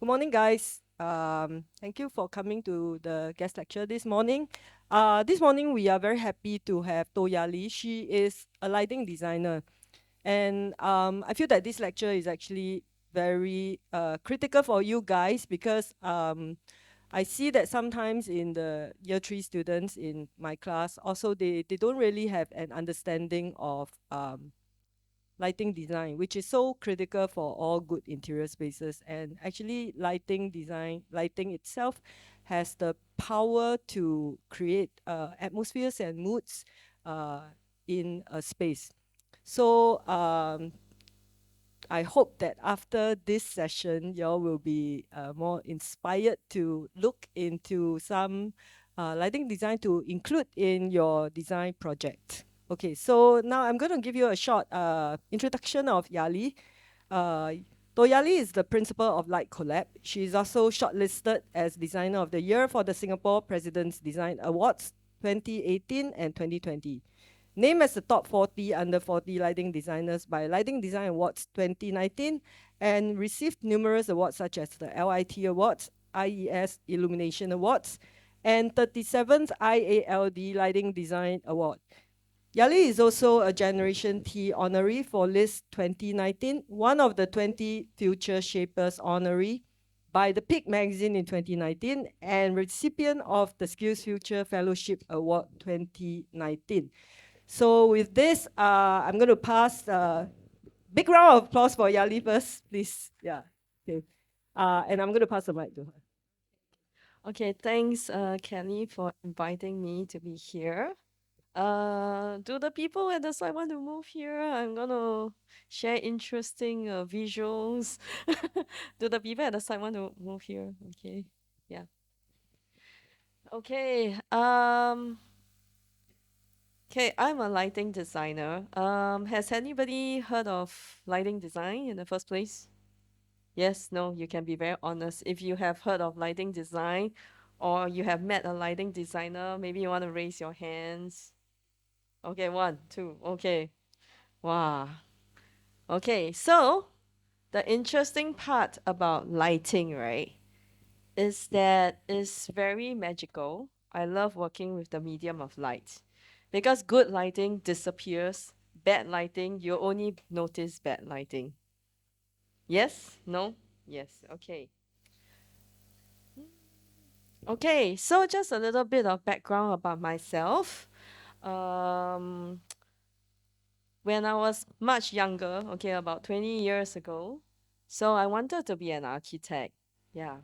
Good morning, guys. Thank you for coming to the guest lecture this morning. This morning, we are very happy to have Toh Yan Li. She is a lighting designer. And I feel that this lecture is actually very critical for you guys because I see that sometimes in the year 3 students in my class, also they don't really have an understanding of lighting design, which is so critical for all good interior spaces. And actually, lighting design, lighting itself has the power to create atmospheres and moods uh, in a space. So I hope that after this session, y'all will be more inspired to look into some lighting design to include in your design project. Okay, so now I'm going to give you a short introduction of Yah Li. Uh, Toh Yan Li is the principal of Light Collab. She is also shortlisted as Designer of the Year for the Singapore President's Design Awards 2018 and 2020. Named as the top 40 under 40 lighting designers by Lighting Design Awards 2019 and received numerous awards such as the LIT Awards, IES Illumination Awards, and 37th IALD Lighting Design Award. Yah Li is also a Generation T honoree for LIST 2019, one of the 20 Future Shapers honoree by the Peak magazine in 2019, and recipient of the Skills Future Fellowship Award 2019. So with this, I'm going to pass big round of applause for Yah Li first, please. Yeah. Okay. And I'm going to pass the mic to her. Okay, thanks, Kelly, for inviting me to be here. Do the people at the side want to move here? I'm gonna share interesting visuals. Do the people at the side want to move here? Okay, yeah. Okay. Okay. I'm a lighting designer. Has anybody heard of lighting design in the first place? Yes, no, you can be very honest. If you have heard of lighting design or you have met a lighting designer, maybe you want to raise your hands. Okay, one, two, okay. Wow. Okay, so the interesting part about lighting, right, is that it's very magical. I love working with the medium of light because good lighting disappears. Bad lighting, you only notice bad lighting. Yes? No? Yes. Okay. Okay, so just a little bit of background about myself. Um, when I was much younger, okay, about 20 years ago, so I wanted to be an architect. Yeah.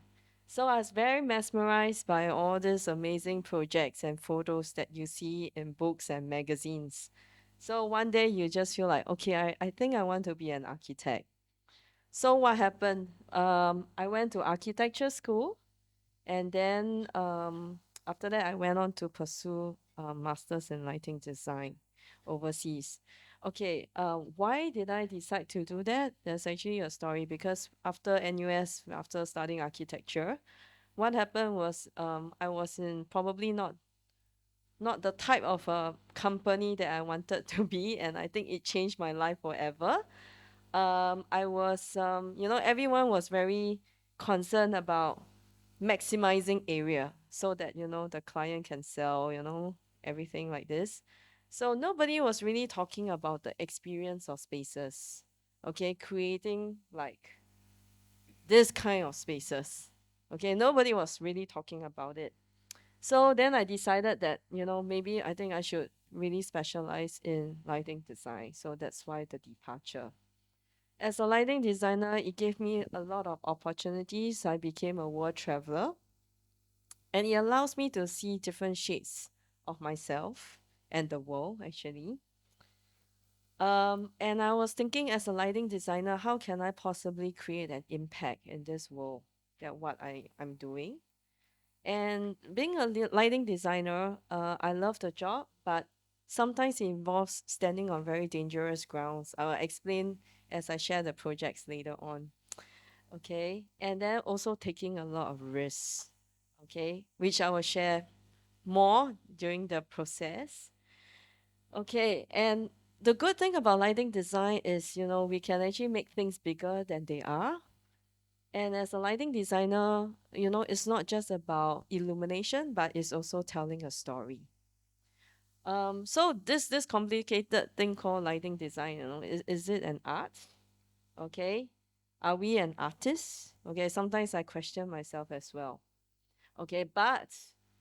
So I was very mesmerized by all these amazing projects and photos that you see in books and magazines. So one day you just feel like, okay, I think I want to be an architect. So what happened? I went to architecture school and then after that, I went on to pursue a master's in lighting design overseas. Okay, why did I decide to do that? There's actually a story because after NUS, after studying architecture, what happened was I was in probably not the type of a company that I wanted to be, and I think it changed my life forever. I was everyone was very concerned about maximizing area so that the client can sell everything like this. So nobody was really talking about the experience of spaces, okay, creating like this kind of spaces. Okay, nobody was really talking about it. So then I decided that maybe I think I should really specialize in lighting design. So that's why the departure. As a lighting designer, it gave me a lot of opportunities. I became a world traveler, and it allows me to see different shades of myself and the world actually. And I was thinking as a lighting designer, how can I possibly create an impact in this world that what I'm doing? And being a lighting designer, I love the job, but sometimes it involves standing on very dangerous grounds. I will explain as I share the projects later on. Okay. And then also taking a lot of risks. Okay. Which I will share more during the process. Okay. And the good thing about lighting design is, we can actually make things bigger than they are. And as a lighting designer, it's not just about illumination, but it's also telling a story. So this complicated thing called lighting design, is it an art? Okay. Are we an artist? Okay, sometimes I question myself as well. Okay, but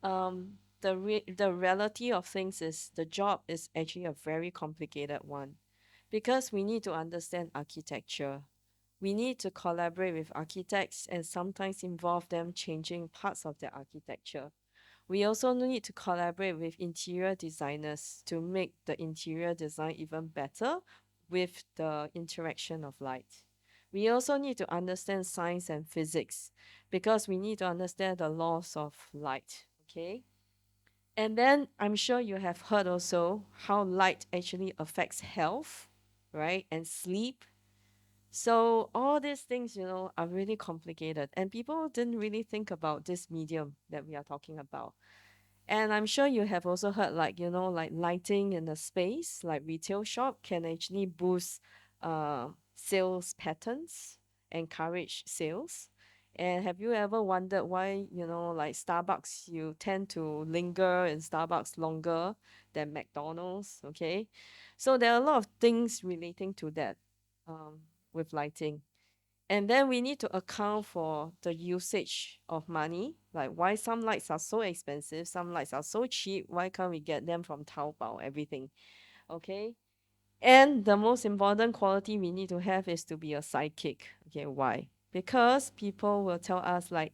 the reality of things is the job is actually a very complicated one because we need to understand architecture. We need to collaborate with architects and sometimes involve them changing parts of the architecture. We also need to collaborate with interior designers to make the interior design even better with the interaction of light. We also need to understand science and physics because we need to understand the laws of light. Okay. And then I'm sure you have heard also how light actually affects health, right? And sleep. So all these things, are really complicated and people didn't really think about this medium that we are talking about. And I'm sure you have also heard like lighting in the space, like retail shop can actually boost sales patterns, encourage sales. And have you ever wondered why, like Starbucks, you tend to linger in Starbucks longer than McDonald's? Okay. So there are a lot of things relating to that um, with lighting. And then we need to account for the usage of money, like why some lights are so expensive, some lights are so cheap, why can't we get them from Taobao, everything, okay? And the most important quality we need to have is to be a psychic. Okay, why? Because people will tell us like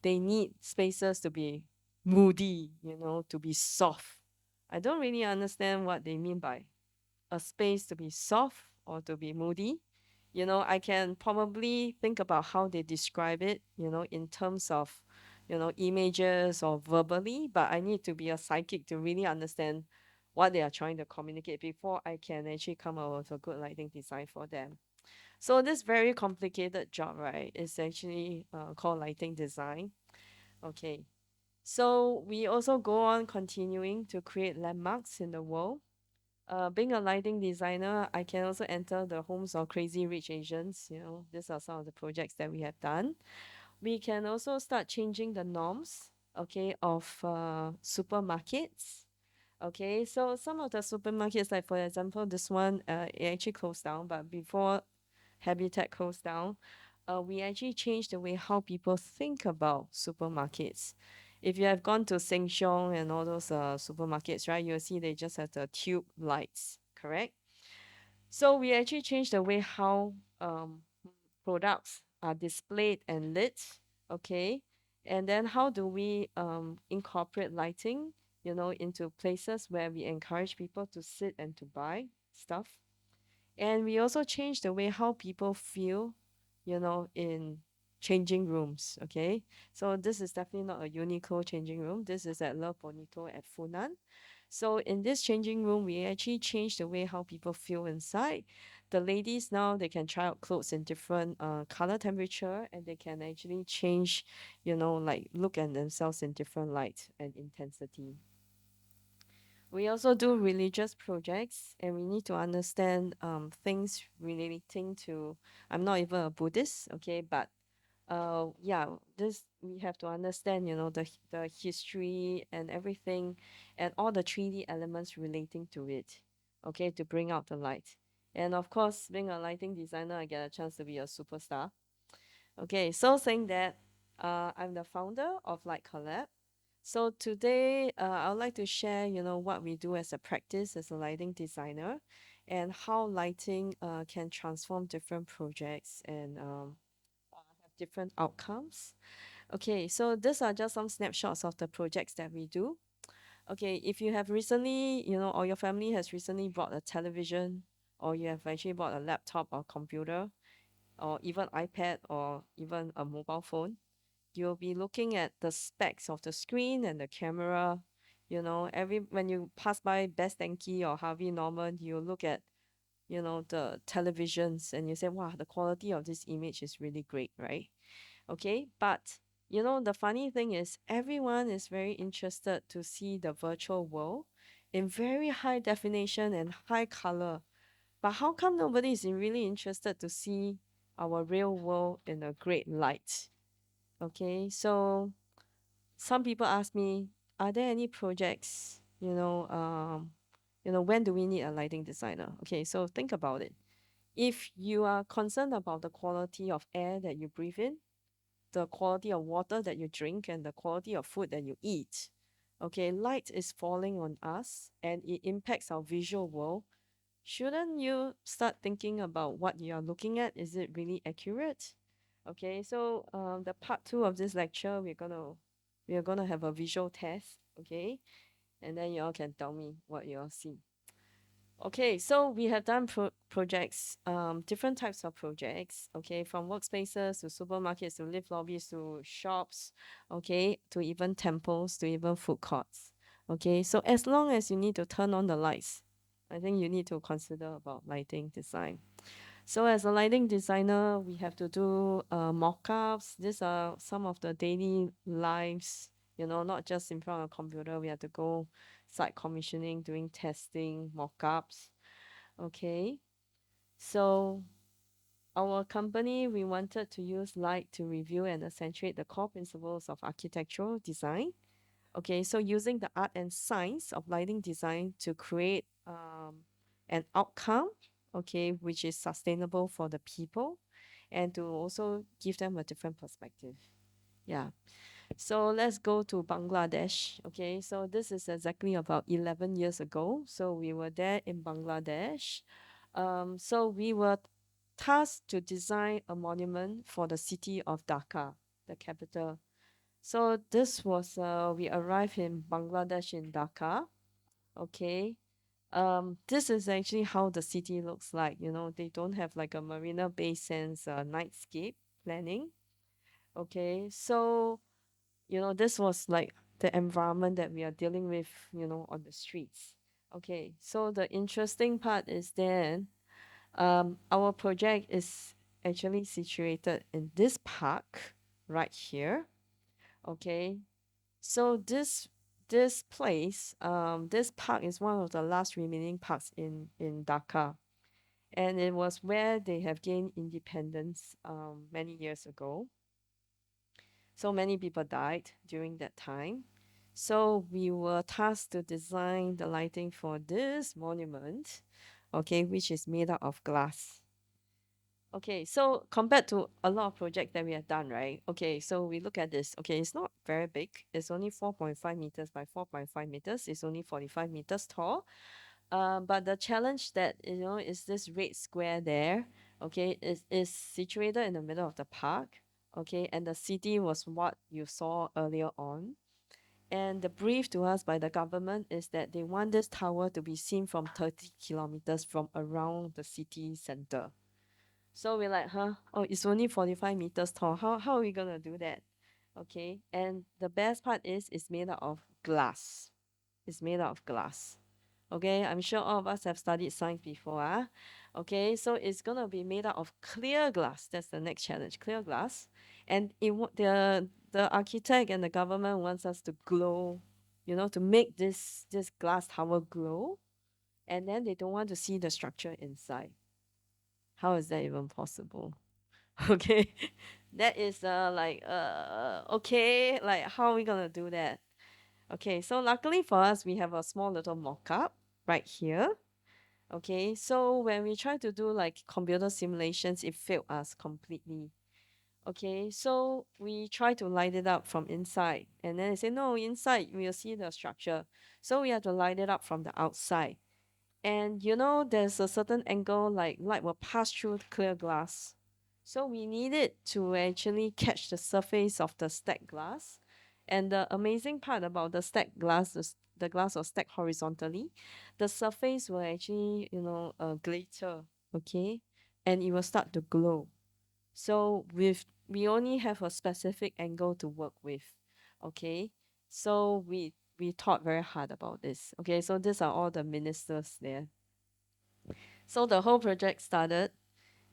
they need spaces to be moody, to be soft. I don't really understand what they mean by a space to be soft or to be moody. I can probably think about how they describe it, in terms of, images or verbally, but I need to be a psychic to really understand what they are trying to communicate before I can actually come up with a good lighting design for them. So this very complicated job, right, is actually called lighting design. Okay. So we also go on continuing to create landmarks in the world. Being a lighting designer, I can also enter the homes of crazy rich Asians. These are some of the projects that we have done. We can also start changing the norms, okay, of supermarkets. Okay, so some of the supermarkets, like for example, this one, it actually closed down, but before Habitat closed down, we actually changed the way how people think about supermarkets. If you have gone to Sheng Siong and all those supermarkets, right, you'll see they just have the tube lights, correct? So we actually changed the way how products are displayed and lit, okay? And then how do we incorporate lighting, into places where we encourage people to sit and to buy stuff? And we also change the way how people feel, in changing rooms. Okay. So this is definitely not a Uniqlo changing room. This is at Le Bonito at Funan. So in this changing room, we actually change the way how people feel inside. The ladies now they can try out clothes in different color temperature and they can actually change, like look at themselves in different light and intensity. We also do religious projects and we need to understand things relating to I'm not even a Buddhist, okay, but yeah, this we have to understand, the history and everything and all the 3D elements relating to it, okay, to bring out the light. And of course, being a lighting designer, I get a chance to be a superstar. Okay, so saying that, I'm the founder of Light Collab. So today, I would like to share, what we do as a practice as a lighting designer, and how lighting can transform different projects and have different outcomes. Okay, so these are just some snapshots of the projects that we do. Okay, if you have recently, or your family has recently bought a television, or you have actually bought a laptop or computer, or even iPad or even a mobile phone, you'll be looking at the specs of the screen and the camera. Every when you pass by Best Denki or Harvey Norman, you look at, the televisions and you say, wow, the quality of this image is really great, right? Okay, but the funny thing is everyone is very interested to see the virtual world in very high definition and high color. But how come nobody is really interested to see our real world in a great light. Okay, so some people ask me, are there any projects, when do we need a lighting designer? Okay, so think about it. If you are concerned about the quality of air that you breathe in, the quality of water that you drink, and the quality of food that you eat, okay, light is falling on us and it impacts our visual world. Shouldn't you start thinking about what you're looking at? Is it really accurate? Okay, so the part two of this lecture, we're gonna have a visual test, okay? And then y'all can tell me what y'all see. Okay, so we have done projects, different types of projects, okay, from workspaces to supermarkets to lift lobbies to shops, okay, to even temples to even food courts. Okay, so as long as you need to turn on the lights, I think you need to consider about lighting design. So as a lighting designer, we have to do mock-ups. These are some of the daily lives, not just in front of a computer. We have to go site commissioning, doing testing, mock-ups. Okay. So our company, we wanted to use light to review and accentuate the core principles of architectural design. Okay, so using the art and science of lighting design to create an outcome, okay, which is sustainable for the people and to also give them a different perspective. Yeah. So let's go to Bangladesh. Okay, so this is exactly about 11 years ago. So we were there in Bangladesh. So we were tasked to design a monument for the city of Dhaka, the capital. So this was we arrived in Bangladesh in Dhaka. Okay. This is actually how the city looks like. They don't have like a Marina Bay Sands nightscape planning. Okay. So, this was like the environment that we are dealing with, on the streets. Okay. So the interesting part is then our project is actually situated in this park right here. Okay. So this place, this park is one of the last remaining parks in Dhaka, and it was where they have gained independence many years ago. So many people died during that time. So we were tasked to design the lighting for this monument, okay, which is made out of glass. Okay, so compared to a lot of projects that we have done, right? Okay, so we look at this. Okay, it's not very big. It's only 4.5 meters by 4.5 meters. It's only 45 meters tall. But the challenge that is this red square there. Okay, is situated in the middle of the park. Okay, and the city was what you saw earlier on. And the brief to us by the government is that they want this tower to be seen from 30 kilometers from around the city center. So we're like, huh? Oh, it's only 45 meters tall. How are we gonna do that? Okay. And the best part is it's made out of glass. It's made out of glass. Okay, I'm sure all of us have studied science before. Okay, so it's gonna be made out of clear glass. That's the next challenge, clear glass. And the architect and the government wants us to glow, to make this glass tower glow. And then they don't want to see the structure inside. How is that even possible? Okay, that is okay, like how are we gonna do that? Okay, so luckily for us we have a small little mock-up right here. Okay, so when we try to do like computer simulations, it failed us completely. Okay, so we try to light it up from inside, and then they say no, inside we'll see the structure, so we have to light it up from the outside. And there's a certain angle like light will pass through the clear glass. So we need it to actually catch the surface of the stacked glass. And the amazing part about the stacked glass is the glass was stacked horizontally. The surface will actually, glitter, okay? And it will start to glow. So we only have a specific angle to work with, okay? So we thought very hard about this. Okay, so these are all the ministers there. So the whole project started,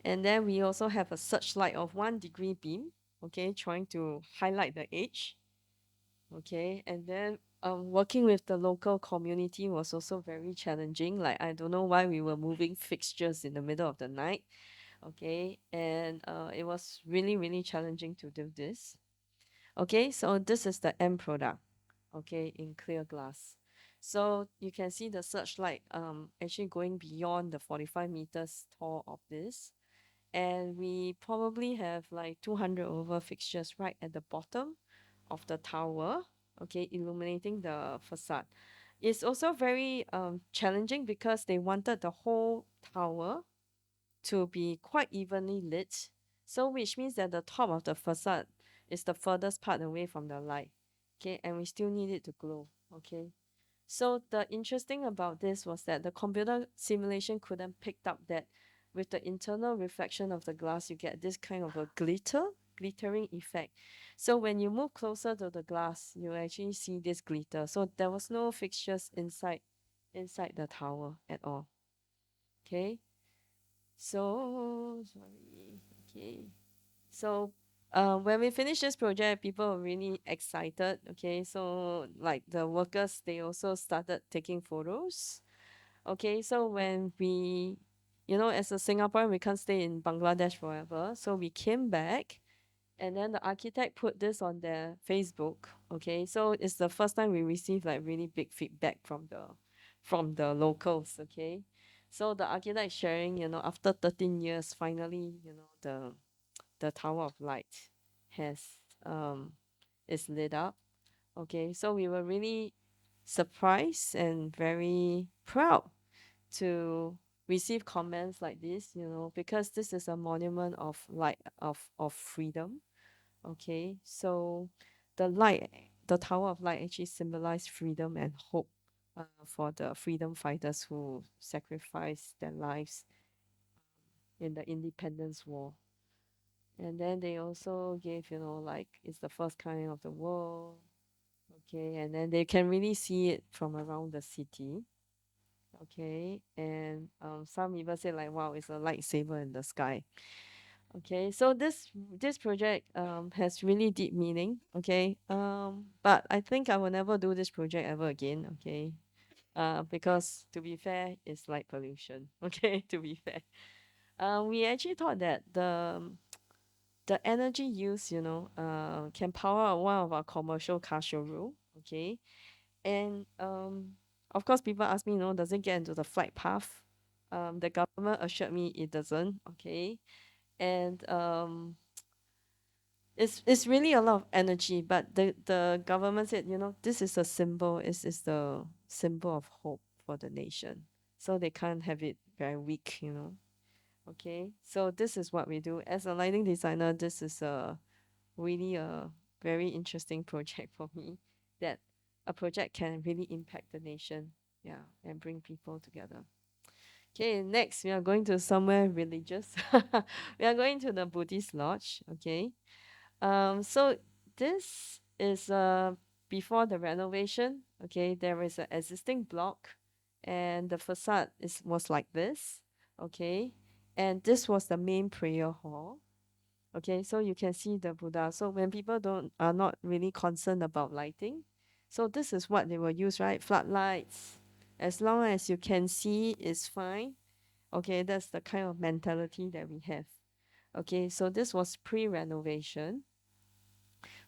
and then we also have a searchlight of 1 degree beam, okay, trying to highlight the edge, okay, and then working with the local community was also very challenging. Like I don't know why we were moving fixtures in the middle of the night, Okay, and it was really, really challenging to do this. Okay, so this is the end product, okay, in clear glass. So you can see the searchlight actually going beyond the 45 meters tall of this. And we probably have like 200 over fixtures right at the bottom of the tower, okay, illuminating the facade. It's also very challenging because they wanted the whole tower to be quite evenly lit. So which means that the top of the facade is the furthest part away from the light. Okay, and we still need it to glow. Okay. So the interesting about this was that the computer simulation couldn't pick up that with the internal reflection of the glass, you get this kind of a glittering effect. So when you move closer to the glass, you actually see this glitter. So there was no fixtures inside the tower at all. Okay. So sorry. Okay. So when we finished this project, people were really excited. Okay. So like the workers, they also started taking photos. Okay. So when we, as a Singaporean, we can't stay in Bangladesh forever. So we came back and then the architect put this on their Facebook. Okay. So it's the first time we received like really big feedback from the locals. Okay. So the architect sharing, after 13 years, finally, the Tower of Light has um is lit up. Okay, so we were really surprised and very proud to receive comments like this, because this is a monument of light of freedom. Okay, so the Tower of Light actually symbolized freedom and hope for the freedom fighters who sacrificed their lives in the independence war. And then they also gave, like it's the first kind of the world. Okay, and then they can really see it from around the city. Okay, and some even say like, wow, it's a lightsaber in the sky. Okay, so this project has really deep meaning. Okay, but I think I will never do this project ever again. Okay, because to be fair, it's light pollution. Okay, to be fair, we actually thought that the energy used, can power one of our commercial car showroom. Okay, and of course, people ask me, does it get into the flight path? The government assured me it doesn't. Okay, and it's really a lot of energy, but the government said, this is a symbol. Is the symbol of hope for the nation, so they can't have it very weak. Okay, so this is what we do as a lighting designer. This is really a very interesting project for me, that a project can really impact the nation, yeah, and bring people together. Okay, next we are going to somewhere religious. We are going to the Buddhist lodge. Okay, so this is before the renovation. Okay, there is an existing block, and the facade was like this. Okay, and this was the main prayer hall. Okay, so you can see the Buddha. So when people don't are not really concerned about lighting, so this is what they will use, right? Floodlights. As long as you can see, it's fine. Okay, that's the kind of mentality that we have. Okay, so this was pre-renovation.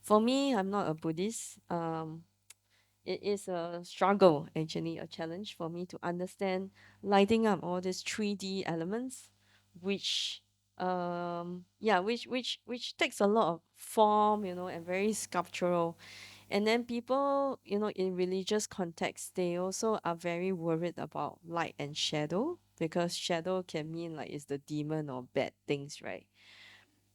For me, I'm not a Buddhist. It is a struggle, actually, a challenge for me to understand lighting up all these 3D elements, which which takes a lot of form, and very sculptural. And then people, in religious context, they also are very worried about light and shadow, because shadow can mean like it's the demon or bad things, right?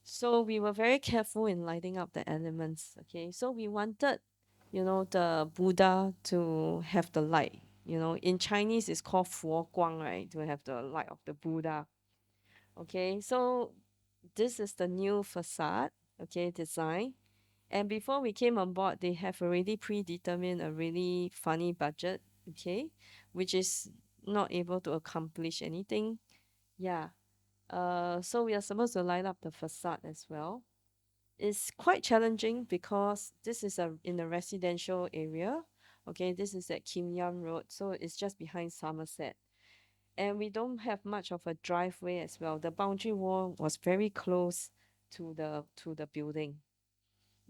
So we were very careful in lighting up the elements. Okay, so we wanted, the Buddha to have the light. In Chinese it's called 佛光, right? To have the light of the Buddha. Okay, so this is the new facade, okay, design. And before we came on board, they have already predetermined a really funny budget, okay, which is not able to accomplish anything. Yeah. So we are supposed to light up the facade as well. It's quite challenging because this is in a residential area. Okay, this is at Kim Yam Road, so it's just behind Somerset. And we don't have much of a driveway as well. The boundary wall was very close to the building.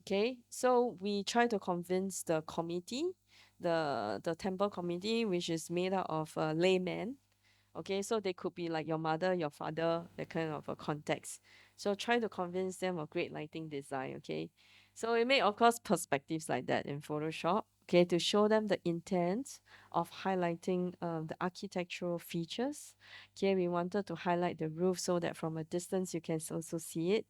Okay, so we try to convince the committee, the temple committee, which is made up of laymen. Okay, so they could be like your mother, your father, that kind of a context. So try to convince them of great lighting design. Okay, so we make of course perspectives like that in Photoshop. Okay, to show them the intent of highlighting the architectural features. Okay, we wanted to highlight the roof so that from a distance you can also see it.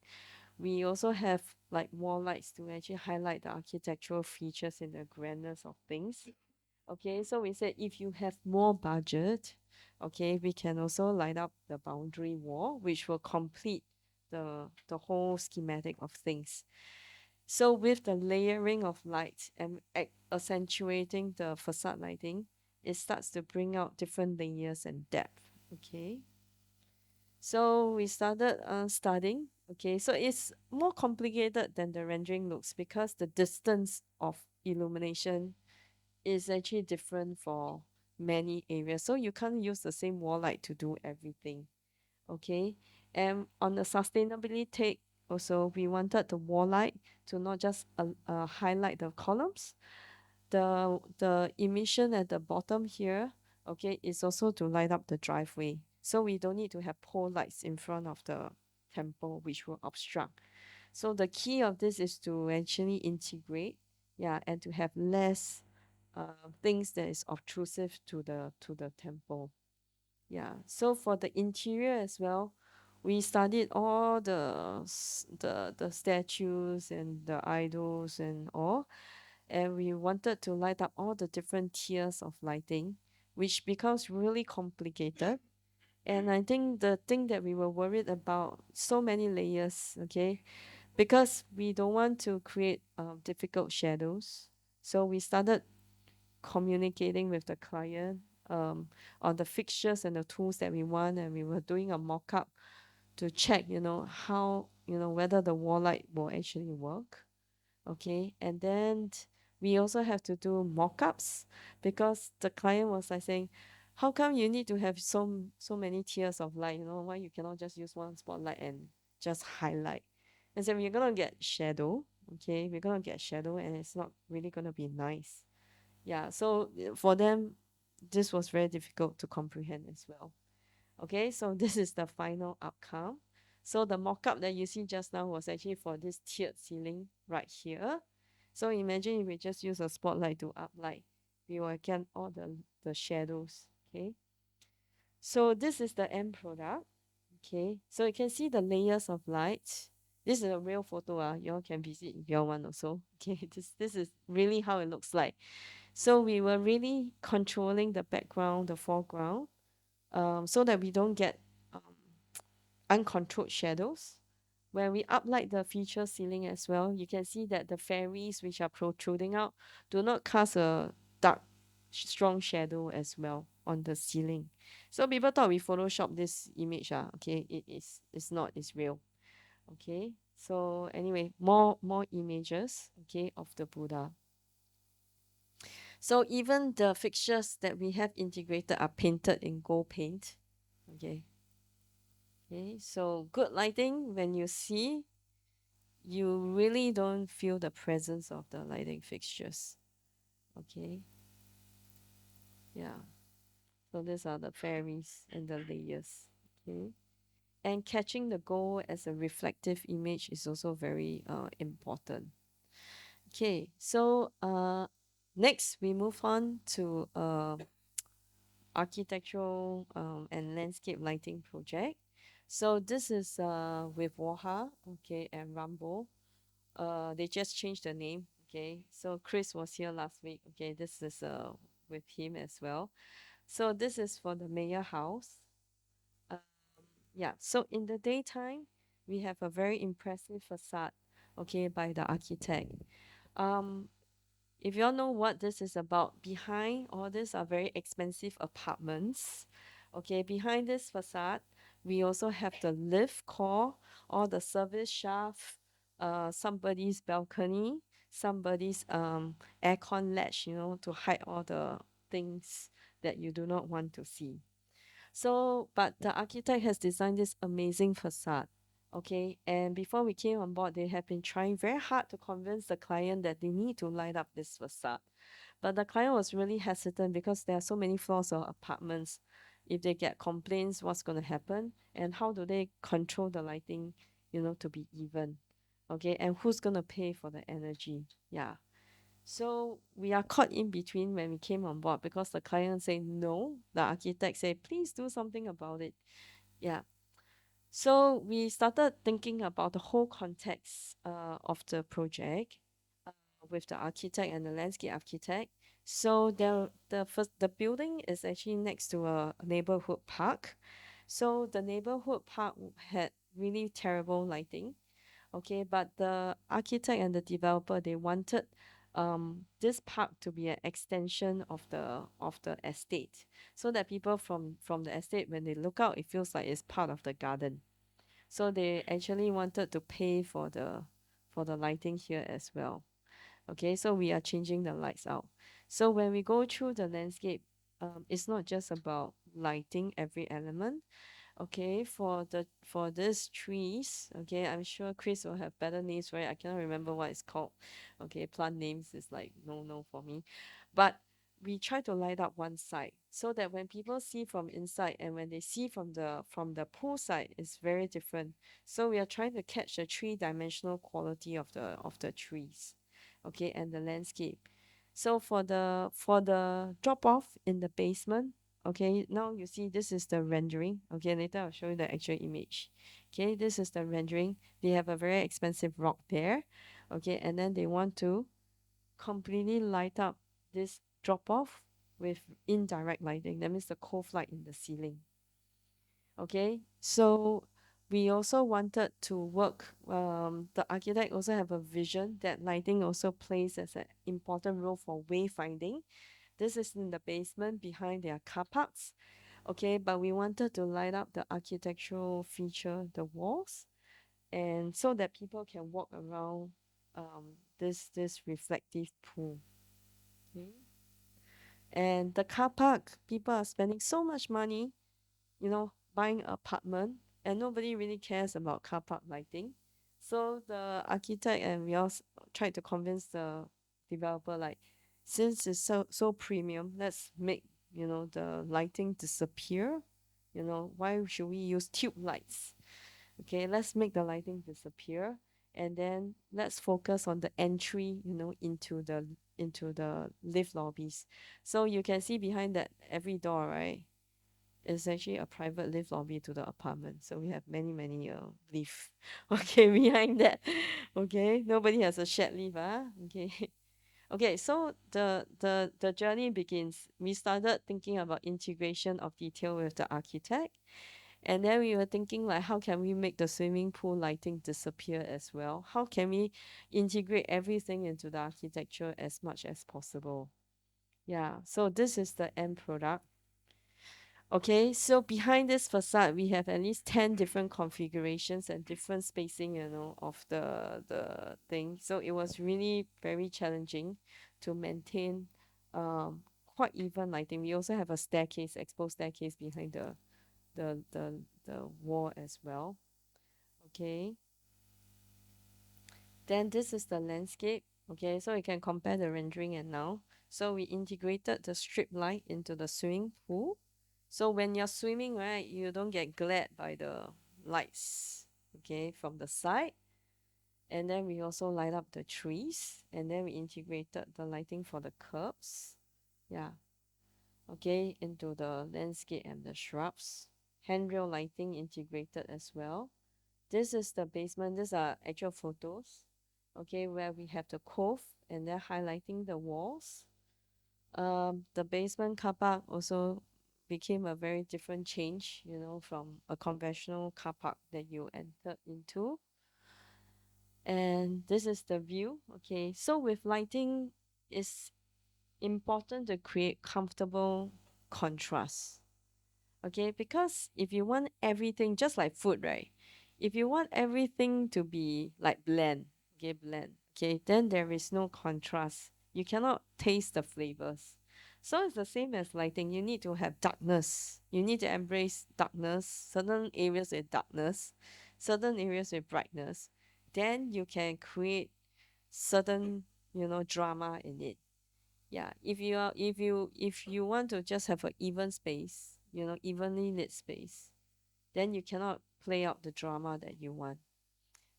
We also have like wall lights to actually highlight the architectural features and the grandness of things. Okay, so we said if you have more budget, okay, we can also light up the boundary wall, which will complete the whole schematic of things. So with the layering of light and accentuating the facade lighting, it starts to bring out different layers and depth. Okay. So we started studying. Okay, so it's more complicated than the rendering looks because the distance of illumination is actually different for many areas. So you can't use the same wall light to do everything. Okay. And on the sustainability take, also we wanted the wall light to not just highlight the columns, the emission at the bottom here, okay, is also to light up the driveway. So we don't need to have pole lights in front of the temple, which will obstruct. So the key of this is to actually integrate, yeah, and to have less things that is obtrusive to the temple. Yeah. So for the interior as well, we studied all the statues and the idols and all, and we wanted to light up all the different tiers of lighting, which becomes really complicated. And I think the thing that we were worried about, so many layers, okay, because we don't want to create difficult shadows. So we started communicating with the client on the fixtures and the tools that we want, and we were doing a mock-up to check, how, whether the wall light will actually work. Okay, and then we also have to do mock-ups because the client was like saying, how come you need to have so many tiers of light, why you cannot just use one spotlight and just highlight. And so we're gonna get shadow. Okay, we're gonna get shadow and it's not really gonna be nice. Yeah, so for them this was very difficult to comprehend as well. Okay, so this is the final outcome. So the mock-up that you see just now was actually for this tiered ceiling right here. So imagine if we just use a spotlight to uplight, we will get all the shadows. Okay, so this is the end product. Okay, so you can see the layers of light. This is a real photo. You all can visit if you all want also. Okay, this is really how it looks like. So we were really controlling the background, the foreground, so that we don't get um, uncontrolled shadows. When we uplight the feature ceiling as well, you can see that the fairies which are protruding out do not cast a dark, strong shadow as well on the ceiling. So people thought we Photoshop this image. Okay, it's not, it's real. Okay, so anyway, more images, okay, of the Buddha. So even the fixtures that we have integrated are painted in gold paint. Okay. Okay. So good lighting, when you see, you really don't feel the presence of the lighting fixtures. Okay. Yeah. So these are the fairies and the layers. Okay. And catching the gold as a reflective image is also very important. Okay. So next we move on to architectural and landscape lighting project. So this is with Waha, okay, and Rambo. They just changed the name, okay. So Chris was here last week, okay. This is with him as well. So this is for the mayor house. Um, yeah. So in the daytime, we have a very impressive facade, okay, by the architect. Um, if you all know what this is about, behind all these are very expensive apartments. Okay, behind this facade, we also have the lift core, or the service shaft, somebody's balcony, somebody's aircon latch, to hide all the things that you do not want to see. So, but the architect has designed this amazing facade. Okay. And before we came on board, they have been trying very hard to convince the client that they need to light up this facade. But the client was really hesitant because there are so many floors or apartments. If they get complaints, what's going to happen? And how do they control the lighting, to be even? Okay. And who's going to pay for the energy? Yeah. So we are caught in between when we came on board because the client say no, the architect say please do something about it. Yeah. So we started thinking about the whole context of the project uh, with the architect and the landscape architect. So the building is actually next to a neighborhood park. So the neighborhood park had really terrible lighting. Okay, but the architect and the developer, they wanted this park to be an extension of the estate, so that people from the estate, when they look out, it feels like it's part of the garden. So they actually wanted to pay for the lighting here as well. Okay, so we are changing the lights out. So when we go through the landscape, it's not just about lighting every element. Okay, for these trees, okay, I'm sure Chris will have better names for it. I cannot remember what it's called. Okay, plant names is like no for me. But we try to light up one side so that when people see from inside and when they see from the pool side, it's very different. So we are trying to catch the three-dimensional quality of the trees, okay, and the landscape. So for the drop off in the basement, okay, now you see this is the rendering. Okay, later I'll show you the actual image. Okay, this is the rendering. They have a very expensive rock there. Okay, and then they want to completely light up this drop off with indirect lighting. That means the cove light in the ceiling. Okay, so we also wanted to work. The architect also have a vision that lighting also plays as an important role for wayfinding. This is in the basement behind their car parks. Okay, but we wanted to light up the architectural feature, the walls, and so that people can walk around this reflective pool. Okay. And the car park, people are spending so much money, buying an apartment, and nobody really cares about car park lighting. So the architect and we all tried to convince the developer, like, since it's so premium, let's make the lighting disappear. Why should we use tube lights? Okay, let's make the lighting disappear, and then let's focus on the entry, into the lift lobbies. So you can see behind that every door, right? It's actually a private lift lobby to the apartment. So we have many lift. Okay, behind that. Okay, nobody has a shared lift, okay. Okay, so the journey begins. We started thinking about integration of detail with the architect, and then we were thinking like, how can we make the swimming pool lighting disappear as well? How can we integrate everything into the architecture as much as possible? Yeah, so this is the end product. Okay, so behind this facade, we have at least 10 different configurations and different spacing, of the thing. So it was really very challenging to maintain quite even lighting. We also have a staircase, exposed staircase behind the wall as well. Okay, then this is the landscape. Okay, so you can compare the rendering and now. So we integrated the strip light into the swimming pool. So when you're swimming, right, you don't get glared by the lights, okay, from the side. And then we also light up the trees, and then we integrated the lighting for the curbs. Yeah, okay, into the landscape and the shrubs. Handrail lighting integrated as well. This is the basement. These are actual photos, okay, where we have the cove and they're highlighting the walls. The basement car park also became a very different change, from a conventional car park that you entered into. And this is the view. Okay, so with lighting, it's important to create comfortable contrast. Okay, because if you want everything, just like food, right? If you want everything to be like bland, okay, then there is no contrast. You cannot taste the flavors. So it's the same as lighting. You need to have darkness. You need to embrace darkness, certain areas with darkness, certain areas with brightness. Then you can create certain, drama in it. Yeah. If you want to just have an even space, evenly lit space, then you cannot play out the drama that you want.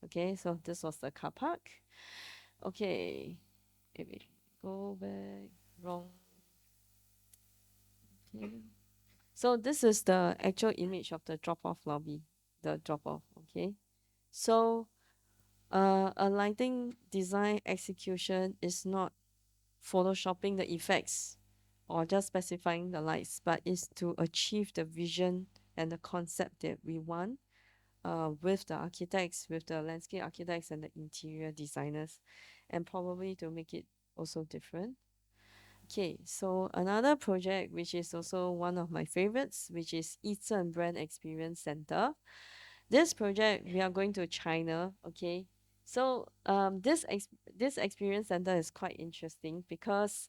Okay, so this was the car park. Okay, wait, go back. Wrong. Okay. So this is the actual image of the drop-off lobby, the drop-off. Okay. So a lighting design execution is not photoshopping the effects or just specifying the lights, but is to achieve the vision and the concept that we want with the architects, with the landscape architects and the interior designers, and probably to make it also different. Okay, so another project which is also one of my favorites, which is Eastern Brand Experience Center. This project we are going to China. Okay, so this experience center is quite interesting because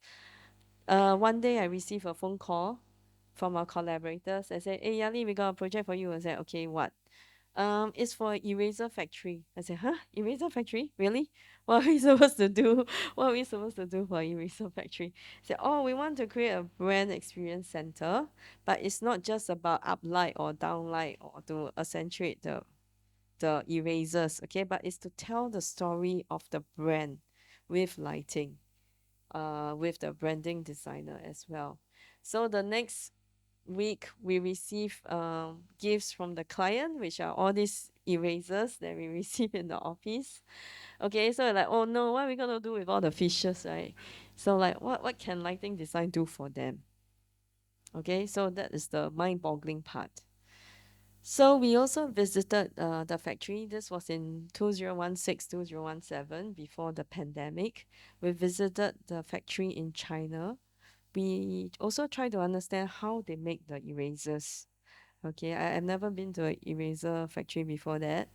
one day I received a phone call from our collaborators. I said, "Hey, Yah Li, we got a project for you." I said, "Okay, what?" It's for eraser factory. I said, huh? Eraser factory? Really? What are we supposed to do? What are we supposed to do for eraser factory? I said, oh, we want to create a brand experience center, but it's not just about uplight or downlight or to accentuate the erasers, okay? But it's to tell the story of the brand with lighting, with the branding designer as well. So the next week we receive gifts from the client, which are all these erasers that we receive in the office. Okay, so like, oh no, what are we gonna do with all the fishes, right? So like, what can lighting design do for them? Okay, so that is the mind-boggling part. So we also visited the factory. This was in 2016, 2017, before the pandemic. We visited the factory in China. We also try to understand how they make the erasers. Okay, I've never been to an eraser factory before that.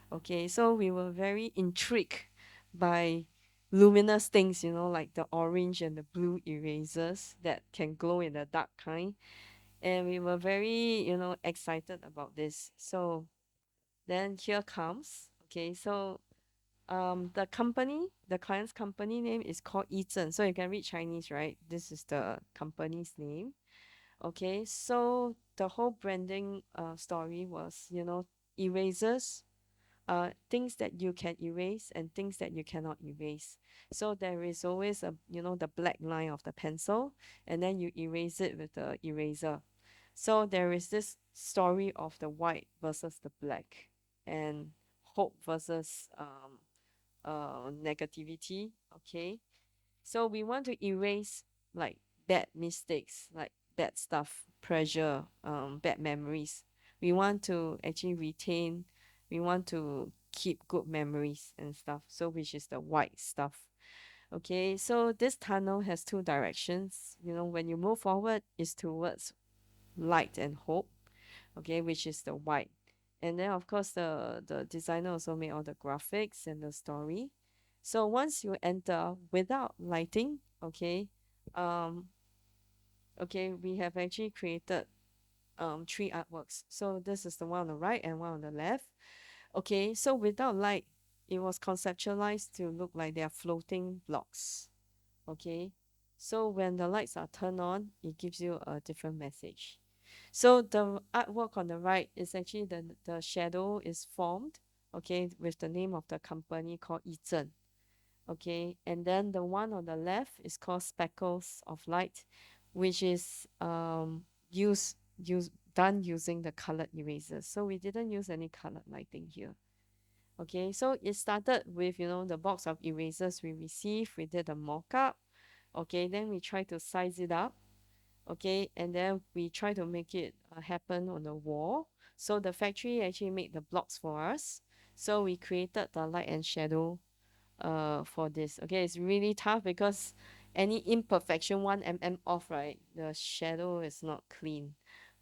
Okay, so we were very intrigued by luminous things, like the orange and the blue erasers that can glow in the dark kind. And we were very, excited about this. So then here comes, okay, so the client's company name is called Eaton. So you can read Chinese, right? This is the company's name. Okay, so the whole branding story was, erasers, things that you can erase and things that you cannot erase. So there is always the black line of the pencil, and then you erase it with the eraser. So there is this story of the white versus the black, and hope versus negativity. Okay, so we want to erase like bad mistakes, like bad stuff, pressure, bad memories. We want to actually retain, we want to keep good memories and stuff. So which is the white stuff. Okay, so this tunnel has two directions. When you move forward, it's towards light and hope, okay, which is the white. And then of course the designer also made all the graphics and the story. So once you enter without lighting, okay, um, okay, we have actually created three artworks. So this is the one on the right and one on the left. Okay, so without light, it was conceptualized to look like they are floating blocks. Okay, so when the lights are turned on, it gives you a different message. So the artwork on the right is actually the shadow is formed, okay, with the name of the company called Yizhen. Okay, and then the one on the left is called Speckles of Light, which is done using the colored erasers. So we didn't use any colored lighting here. Okay, so it started with the box of erasers we received. We did a mock-up. Okay, then we try to size it up. Okay, and then we try to make it happen on the wall. So the factory actually made the blocks for us. So we created the light and shadow for this. Okay, it's really tough because any imperfection 1 mm off, right, the shadow is not clean.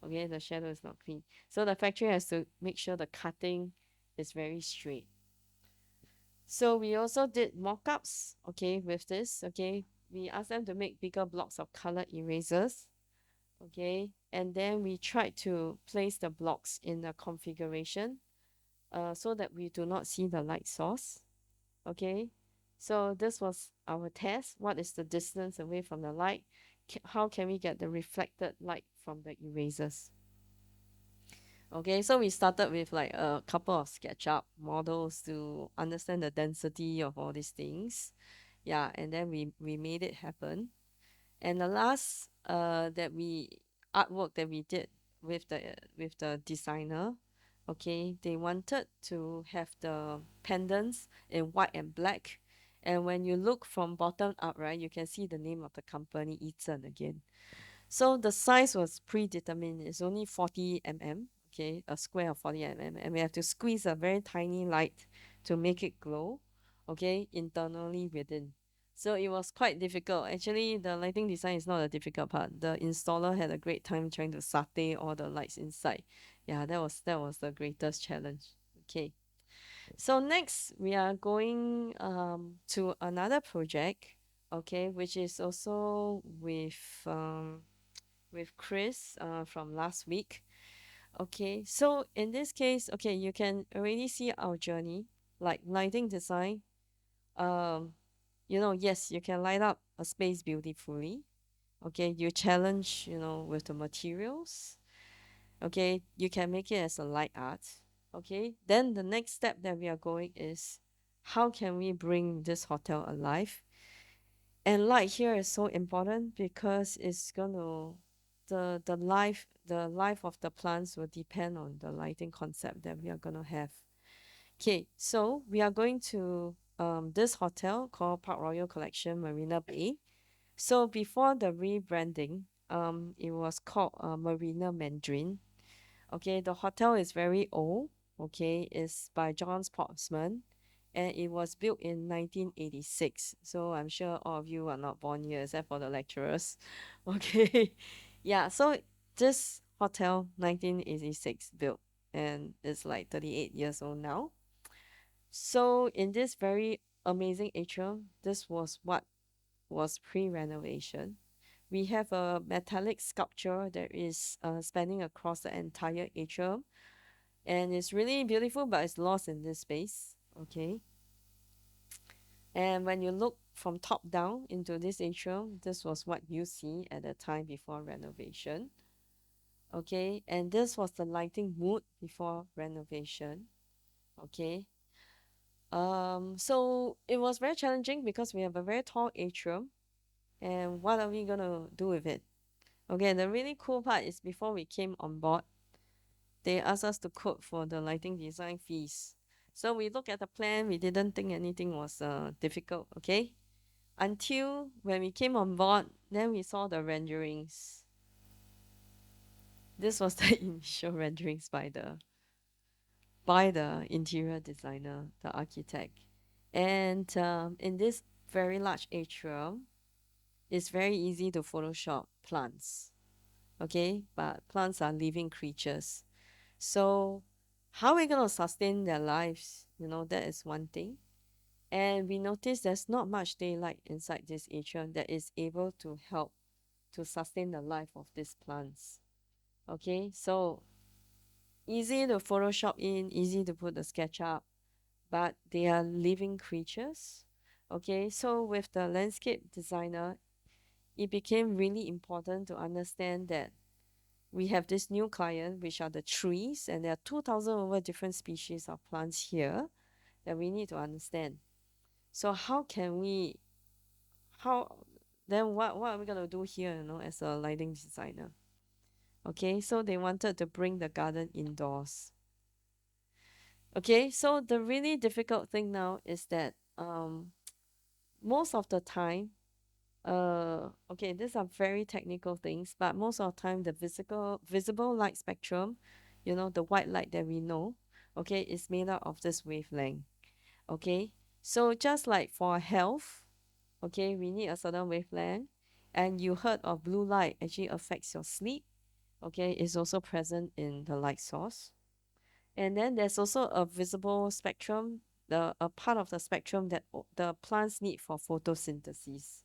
Okay, the shadow is not clean. So the factory has to make sure the cutting is very straight. So we also did mock-ups, okay, with this, okay. we asked them to make bigger blocks of color erasers. Okay, and then we tried to place the blocks in a configuration so that we do not see the light source. Okay, so this was our test. What is the distance away from the light? How can we get the reflected light from the erasers? Okay, so we started with like a couple of SketchUp models to understand the density of all these things. Yeah, and then we made it happen. And the last that we artwork that we did with the designer, okay, they wanted to have the pendants in white and black. And when you look from bottom up, right, you can see the name of the company, Eaton again. So the size was predetermined. It's only 40 mm, okay, a square of 40 mm, and we have to squeeze a very tiny light to make it glow, okay, internally within. So it was quite difficult. Actually, the lighting design is not a difficult part. The installer had a great time trying to satay all the lights inside. Yeah, that was the greatest challenge. Okay. So next we are going to another project, okay, which is also with Chris from last week. Okay, so in this case, okay, you can already see our journey, like lighting design. Um, yes, you can light up a space beautifully. Okay, you challenge, with the materials. Okay, you can make it as a light art. Okay, then the next step that we are going is how can we bring this hotel alive? And light here is so important because it's gonna the life of the plants will depend on the lighting concept that we are gonna have. Okay, so we are going to this hotel called Park Royal Collection Marina Bay. So before the rebranding, it was called Marina Mandarin. Okay, the hotel is very old. Okay, it's by John Sportsman, and it was built in 1986. So I'm sure all of you are not born here except for the lecturers. Okay, yeah. So this hotel 1986 built, and it's like 38 years old now. So in this very amazing atrium, this was what was pre-renovation. We have a metallic sculpture that is spanning across the entire atrium, and it's really beautiful, but it's lost in this space. Okay, and when you look from top down into this atrium, this was what you see at the time before renovation. Okay, and this was the lighting mood before renovation. Okay, so it was very challenging because we have a very tall atrium, and what are we gonna do with it? Okay, the really cool part is before we came on board, they asked us to quote for the lighting design fees. So we look at the plan, we didn't think anything was difficult, okay? Until when we came on board, then we saw the renderings. This was the initial renderings by the interior designer, the architect. And in this very large atrium, it's very easy to Photoshop plants, okay? But plants are living creatures. So, how are we going to sustain their lives? That is one thing. And we notice there's not much daylight inside this atrium that is able to help to sustain the life of these plants. Okay, so easy to Photoshop in, easy to put the sketch up, but they are living creatures. Okay, so with the landscape designer, it became really important to understand that we have this new client, which are the trees, and there are 2,000 over different species of plants here that we need to understand. So how, then what are we going to do here, as a lighting designer? Okay, so they wanted to bring the garden indoors. Okay, so the really difficult thing now is that most of the time, okay, these are very technical things, but most of the time the visible light spectrum, the white light that we know, okay, is made up of this wavelength. Okay, so just like for health, okay, we need a certain wavelength, and you heard of blue light actually affects your sleep. Okay, it's also present in the light source. And then there's also a visible spectrum, the a part of the spectrum that the plants need for photosynthesis.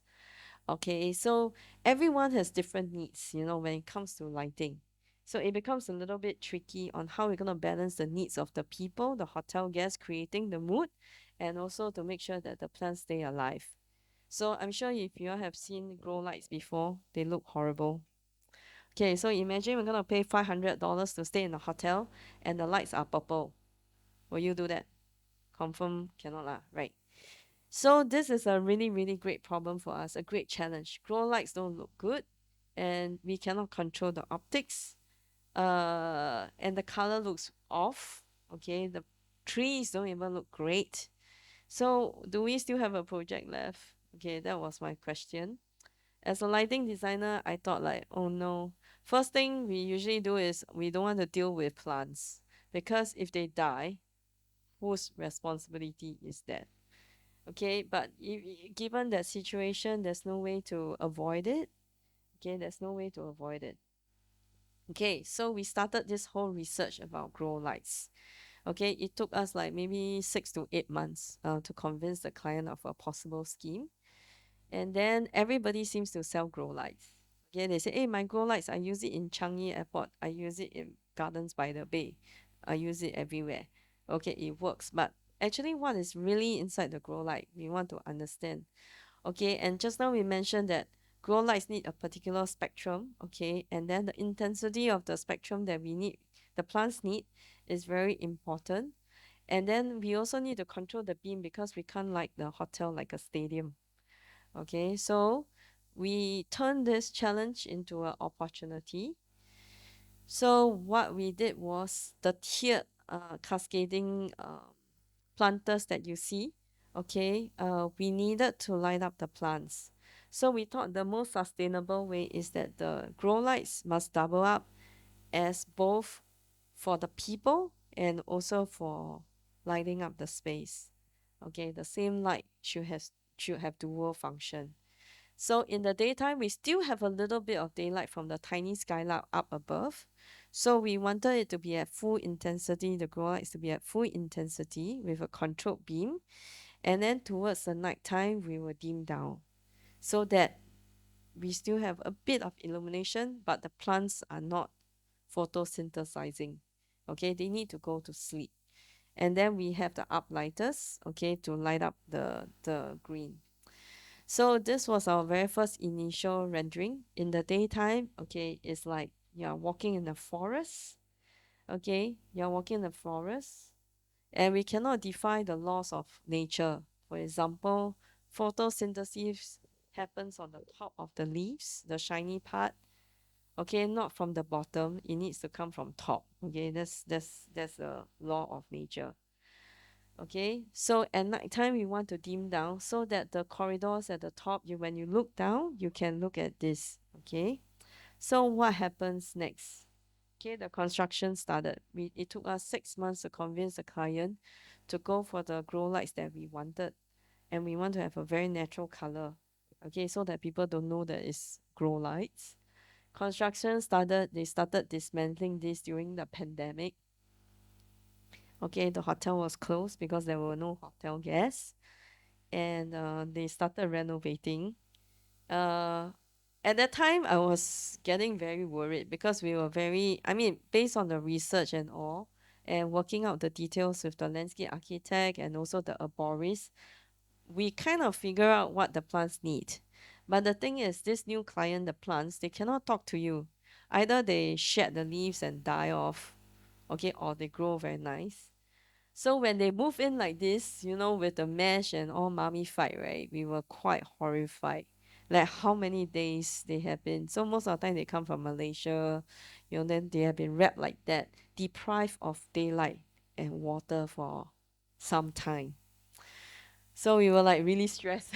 Okay, so everyone has different needs, when it comes to lighting. So it becomes a little bit tricky on how we're going to balance the needs of the people, the hotel guests, creating the mood, and also to make sure that the plants stay alive. So I'm sure if you all have seen grow lights before, they look horrible. Okay, so imagine we're going to pay $500 to stay in a hotel and the lights are purple. Will you do that? Confirm cannot lah, right? So this is a really, really great problem for us, a great challenge. Grow lights don't look good and we cannot control the optics. And the color looks off. Okay, the trees don't even look great. So do we still have a project left? Okay, that was my question. As a lighting designer, I thought like, oh no. First thing we usually do is we don't want to deal with plants because if they die, whose responsibility is that? Okay, but given that situation, there's no way to avoid it. Okay, there's no way to avoid it. Okay, so we started this whole research about grow lights. Okay, it took us like maybe 6 to 8 months to convince the client of a possible scheme. And then everybody seems to sell grow lights. Okay, they say, hey, my grow lights, I use it in Changi Airport. I use it in Gardens by the Bay. I use it everywhere. Okay, it works. But actually, what is really inside the grow light? We want to understand. Okay, and just now we mentioned that grow lights need a particular spectrum. Okay, and then the intensity of the spectrum that we need, the plants need, is very important. And then we also need to control the beam because we can't light the hotel like a stadium. Okay, so we turned this challenge into an opportunity. So what we did was the tiered cascading planters that you see. Okay, we needed to light up the plants. So we thought the most sustainable way is that the grow lights must double up as both for the people and also for lighting up the space. Okay, the same light should have dual function. So in the daytime, we still have a little bit of daylight from the tiny skylight up above. So we wanted it to be at full intensity, the grow lights to be at full intensity with a controlled beam. And then towards the nighttime, we will dim down so that we still have a bit of illumination, but the plants are not photosynthesizing. Okay, they need to go to sleep. And then we have the uplighters, okay, to light up the green. So this was our very first initial rendering. In the daytime, okay, it's like you're walking in the forest. Okay, you're walking in the forest, and we cannot defy the laws of nature. For example, photosynthesis happens on the top of the leaves, the shiny part. Okay, not from the bottom. It needs to come from top. Okay, that's a law of nature. Okay, so at night time we want to dim down so that the corridors at the top, when you look down, you can look at this. Okay, so what happens next? Okay, the construction started. It took us 6 months to convince the client to go for the grow lights that we wanted, and we want to have a very natural color. Okay, so that people don't know that it's grow lights. Construction started. They started dismantling this during the pandemic. Okay, the hotel was closed because there were no hotel guests, and they started renovating. Uh, at that time, I was getting very worried because we were very, I mean, based on the research and all, and working out the details with the landscape architect and also the arborist, we kind of figure out what the plants need. But the thing is, this new client, the plants, they cannot talk to you. Either they shed the leaves and die off, okay, or they grow very nice. So when they move in like this, with the mesh and all mummified, right, we were quite horrified. Like how many days they have been. So most of the time they come from Malaysia, then they have been wrapped like that, deprived of daylight and water for some time. So we were like really stressed.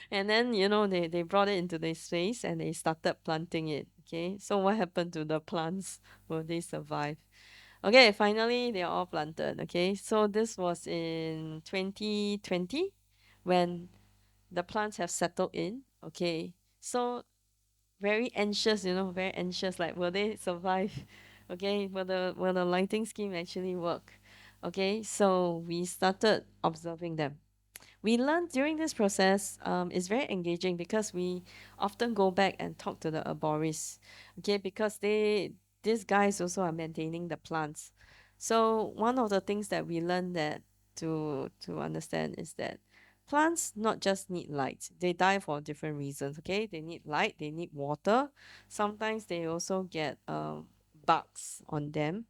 And then, they brought it into the space and they started planting it. Okay. So what happened to the plants? Will they survive? Okay, finally they are all planted. Okay, so this was in 2020 when the plants have settled in. Okay, so very anxious, very anxious. Like, will they survive? Okay, will the lighting scheme actually work? Okay, so we started observing them. We learn during this process, it's very engaging because we often go back and talk to the arborists, okay, because these guys also are maintaining the plants. So one of the things that we learn that to understand is that plants not just need light, they die for different reasons, okay? They need light, they need water. Sometimes they also get bugs on them,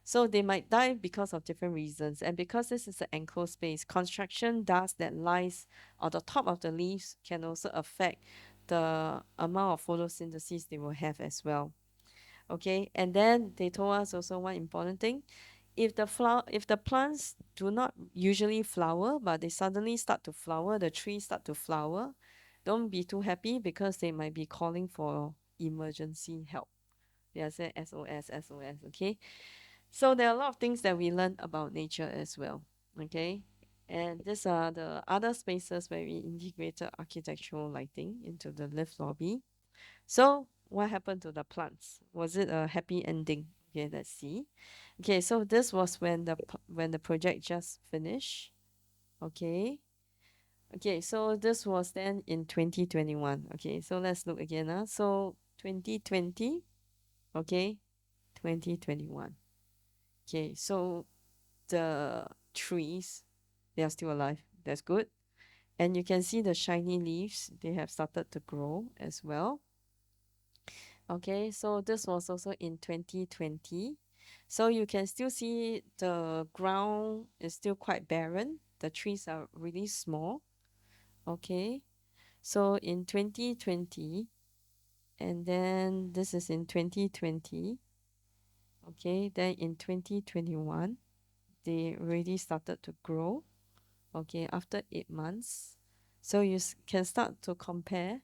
so they might die because of different reasons. And because this is an enclosed space, construction dust that lies on the top of the leaves can also affect the amount of photosynthesis they will have as well. Okay, and then they told us also one important thing. If the plants do not usually flower, but they suddenly start to flower, the trees start to flower, don't be too happy because they might be calling for emergency help. They are saying SOS, SOS, okay? So there are a lot of things that we learn about nature as well. Okay. And these are the other spaces where we integrated architectural lighting into the lift lobby. So what happened to the plants? Was it a happy ending? Okay, let's see. Okay, so this was when when the project just finished. Okay. Okay, so this was then in 2021. Okay, so let's look again. So 2020, okay, 2021. Okay, so the trees, they are still alive. That's good. And you can see the shiny leaves, they have started to grow as well. Okay, so this was also in 2020. So you can still see the ground is still quite barren. The trees are really small. Okay, so in 2020, and then this is in 2020. Okay, then in 2021, they already started to grow. Okay, after 8 months. So you can start to compare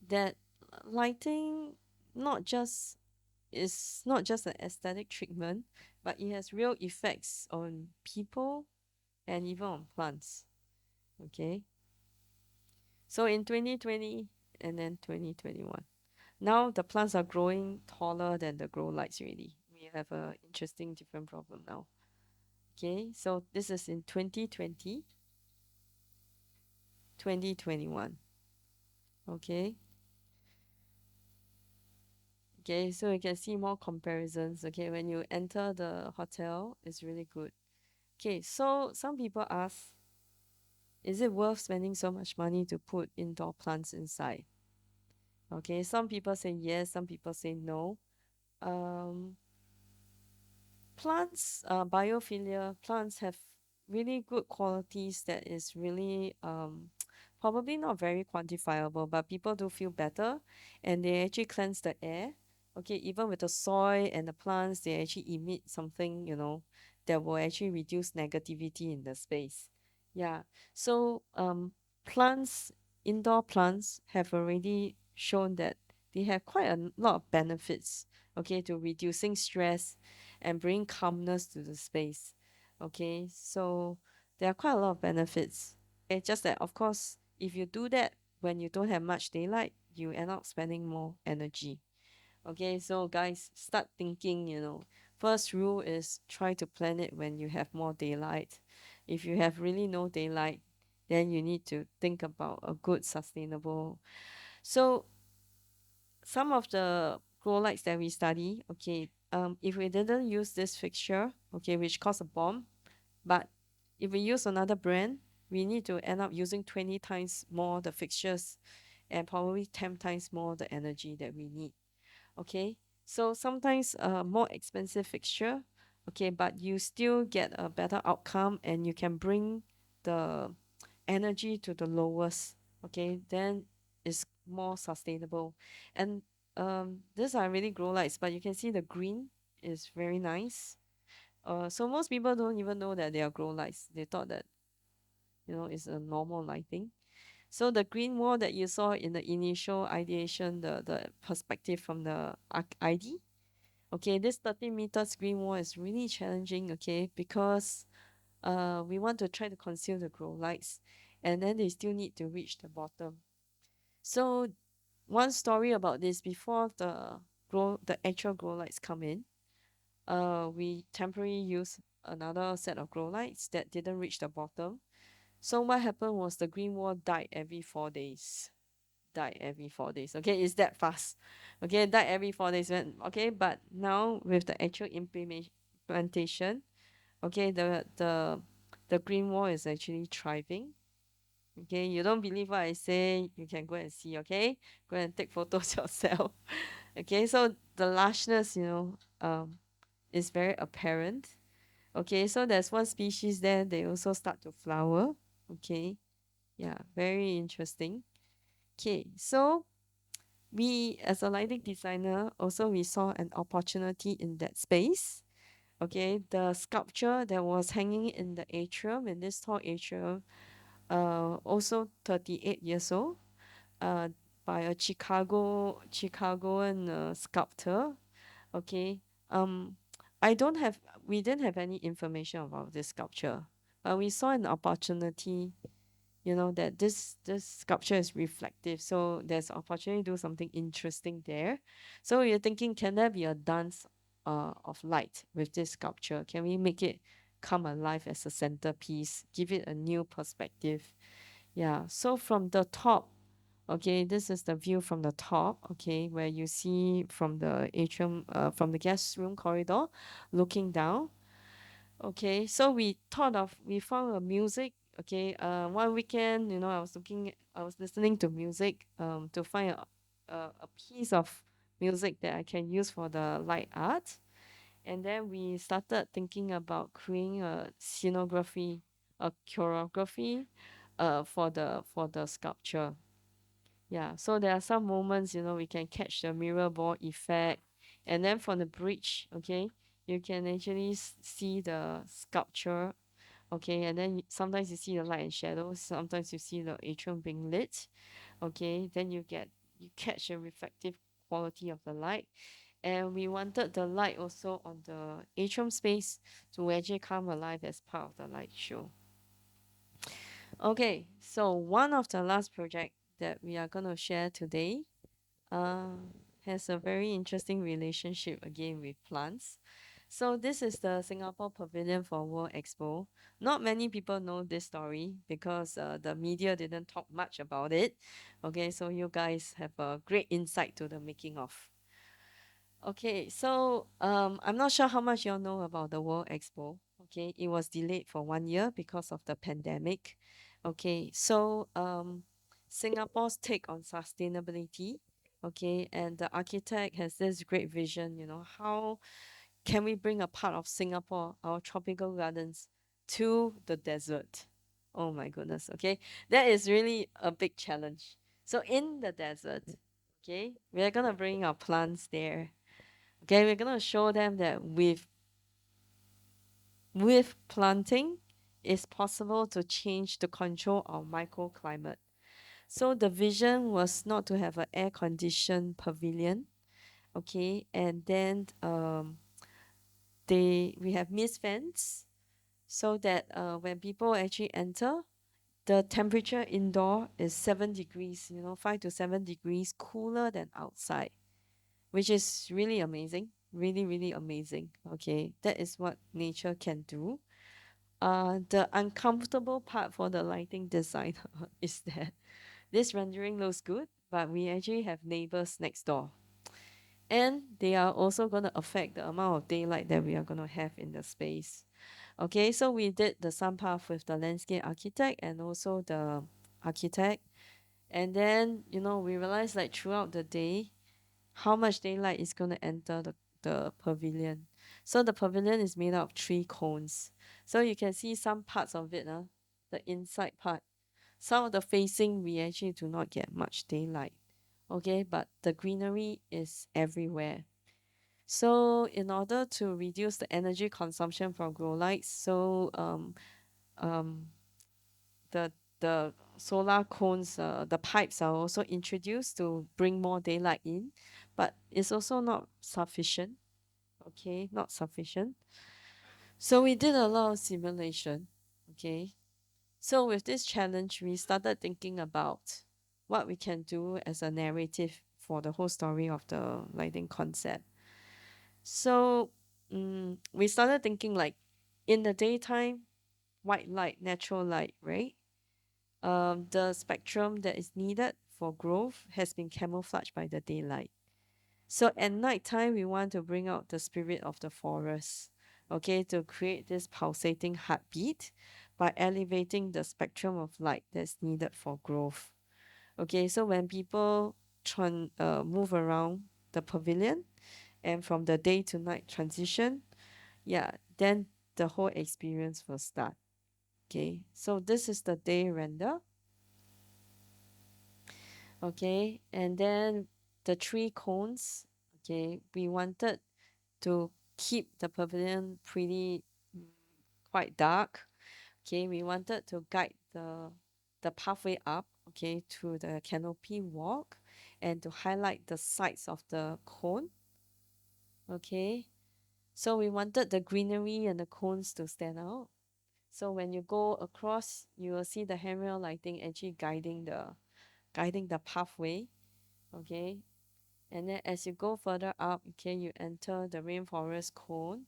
that lighting not just is not just an aesthetic treatment, but it has real effects on people and even on plants. Okay, so in 2020 and then 2021, now the plants are growing taller than the grow lights already. We have a interesting different problem now. Okay, so this is in 2020, 2021. Okay. Okay, so you can see more comparisons. Okay, when you enter the hotel, it's really good. Okay, so some people ask, is it worth spending so much money to put indoor plants inside? Okay, some people say yes, some people say no. Um, Plants, biophilia plants have really good qualities that is really probably not very quantifiable, but people do feel better and they actually cleanse the air. Okay, even with the soil and the plants, they actually emit something, that will actually reduce negativity in the space. Yeah. So plants, indoor plants have already shown that they have quite a lot of benefits, okay, to reducing stress and bring calmness to the space. Okay, so there are quite a lot of benefits. It's just that, of course, if you do that when you don't have much daylight, you end up spending more energy. Okay, so guys, start thinking, First rule is try to plan it when you have more daylight. If you have really no daylight, then you need to think about a good sustainable. So some of the grow lights that we study, okay, if we didn't use this fixture, okay, which cost a bomb, but if we use another brand, we need to end up using 20 times more the fixtures and probably 10 times more the energy that we need. Okay, so sometimes a more expensive fixture, okay, but you still get a better outcome and you can bring the energy to the lowest, okay, then it's more sustainable. And these are really grow lights, but you can see the green is very nice. So most people don't even know that they are grow lights. They thought that, it's a normal lighting. So the green wall that you saw in the initial ideation, the perspective from the ID, okay, this 30 meters green wall is really challenging, okay, because we want to try to conceal the grow lights and then they still need to reach the bottom. So one story about this, before the actual grow lights come in, we temporarily use another set of grow lights that didn't reach the bottom. So what happened was the green wall died every 4 days. Died every 4 days. Okay, it's that fast. Okay, died every 4 days. Okay, but now with the actual implementation, okay, the green wall is actually thriving. Okay, you don't believe what I say, you can go and see. Okay, go and take photos yourself. Okay, so the lushness, is very apparent. Okay, so there's one species there, they also start to flower. Okay, yeah, very interesting. Okay, so we as a lighting designer also we saw an opportunity in that space. Okay, the sculpture that was hanging in the atrium, in this tall atrium, also 38 years old, uh, by a Chicagoan sculptor. Okay, um, I don't have we didn't have any information about this sculpture, but we saw an opportunity, that this sculpture is reflective, so there's opportunity to do something interesting there. So you're thinking, can there be a dance of light with this sculpture? Can we make it come alive as a centerpiece, give it a new perspective? Yeah, so from the top, okay, this is the view from the top, okay, where you see from the atrium, from the guest room corridor looking down. Okay, so we found a music. Okay, one weekend, I was listening to music, to find a piece of music that I can use for the light art. And then we started thinking about creating a scenography, a choreography, for the sculpture. Yeah, so there are some moments, we can catch the mirror ball effect. And then from the bridge, okay, you can actually see the sculpture, okay, and then sometimes you see the light and shadows, sometimes you see the atrium being lit, okay, then you catch the reflective quality of the light. And we wanted the light also on the atrium space to actually come alive as part of the light show. Okay, so one of the last project that we are going to share today uh, has a very interesting relationship again with plants. So this is the Singapore Pavilion for World Expo. Not many people know this story because the media didn't talk much about it. Okay, so you guys have a great insight to the making of. Okay, so I'm not sure how much y'all know about the World Expo. Okay, it was delayed for 1 year because of the pandemic. Okay, so Singapore's take on sustainability. Okay, and the architect has this great vision. How can we bring a part of Singapore, our tropical gardens, to the desert? Oh my goodness. Okay, that is really a big challenge. So in the desert, okay, we are gonna bring our plants there. Okay, we're gonna show them that with planting, it's possible to change the control of microclimate. So the vision was not to have an air conditioned pavilion, okay, and then we have mist fans so that when people actually enter, the temperature indoor is 7 degrees, 5 to 7 degrees cooler than outside, which is really amazing. Really, really amazing. Okay, that is what nature can do. The uncomfortable part for the lighting designer is that this rendering looks good, but we actually have neighbors next door. And they are also going to affect the amount of daylight that we are going to have in the space. Okay, so we did the sun path with the landscape architect and also the architect. And then, we realized like throughout the day, how much daylight is going to enter the pavilion. So the pavilion is made out of 3 cones. So you can see some parts of it, the inside part. Some of the facing, we actually do not get much daylight. Okay, but the greenery is everywhere. So in order to reduce the energy consumption from grow lights, so um, the the solar cones, the pipes are also introduced to bring more daylight in, but it's also not sufficient. Okay, not sufficient. So we did a lot of simulation. Okay, so with this challenge, we started thinking about what we can do as a narrative for the whole story of the lighting concept. So we started thinking like in the daytime, white light, natural light, right? The spectrum that is needed for growth has been camouflaged by the daylight. So at night time, we want to bring out the spirit of the forest, okay, to create this pulsating heartbeat by elevating the spectrum of light that's needed for growth. Okay, so when people move around the pavilion and from the day to night transition, yeah, then the whole experience will start. Okay, so this is the day render. Okay, and then the three cones. Okay, we wanted to keep the pavilion pretty mm, quite dark. Okay, we wanted to guide the pathway up, okay, to the canopy walk and to highlight the sides of the cone. Okay, so we wanted the greenery and the cones to stand out. So when you go across, you will see the handrail lighting actually guiding the pathway. Okay, and then as you go further up, okay, you enter the rainforest cone,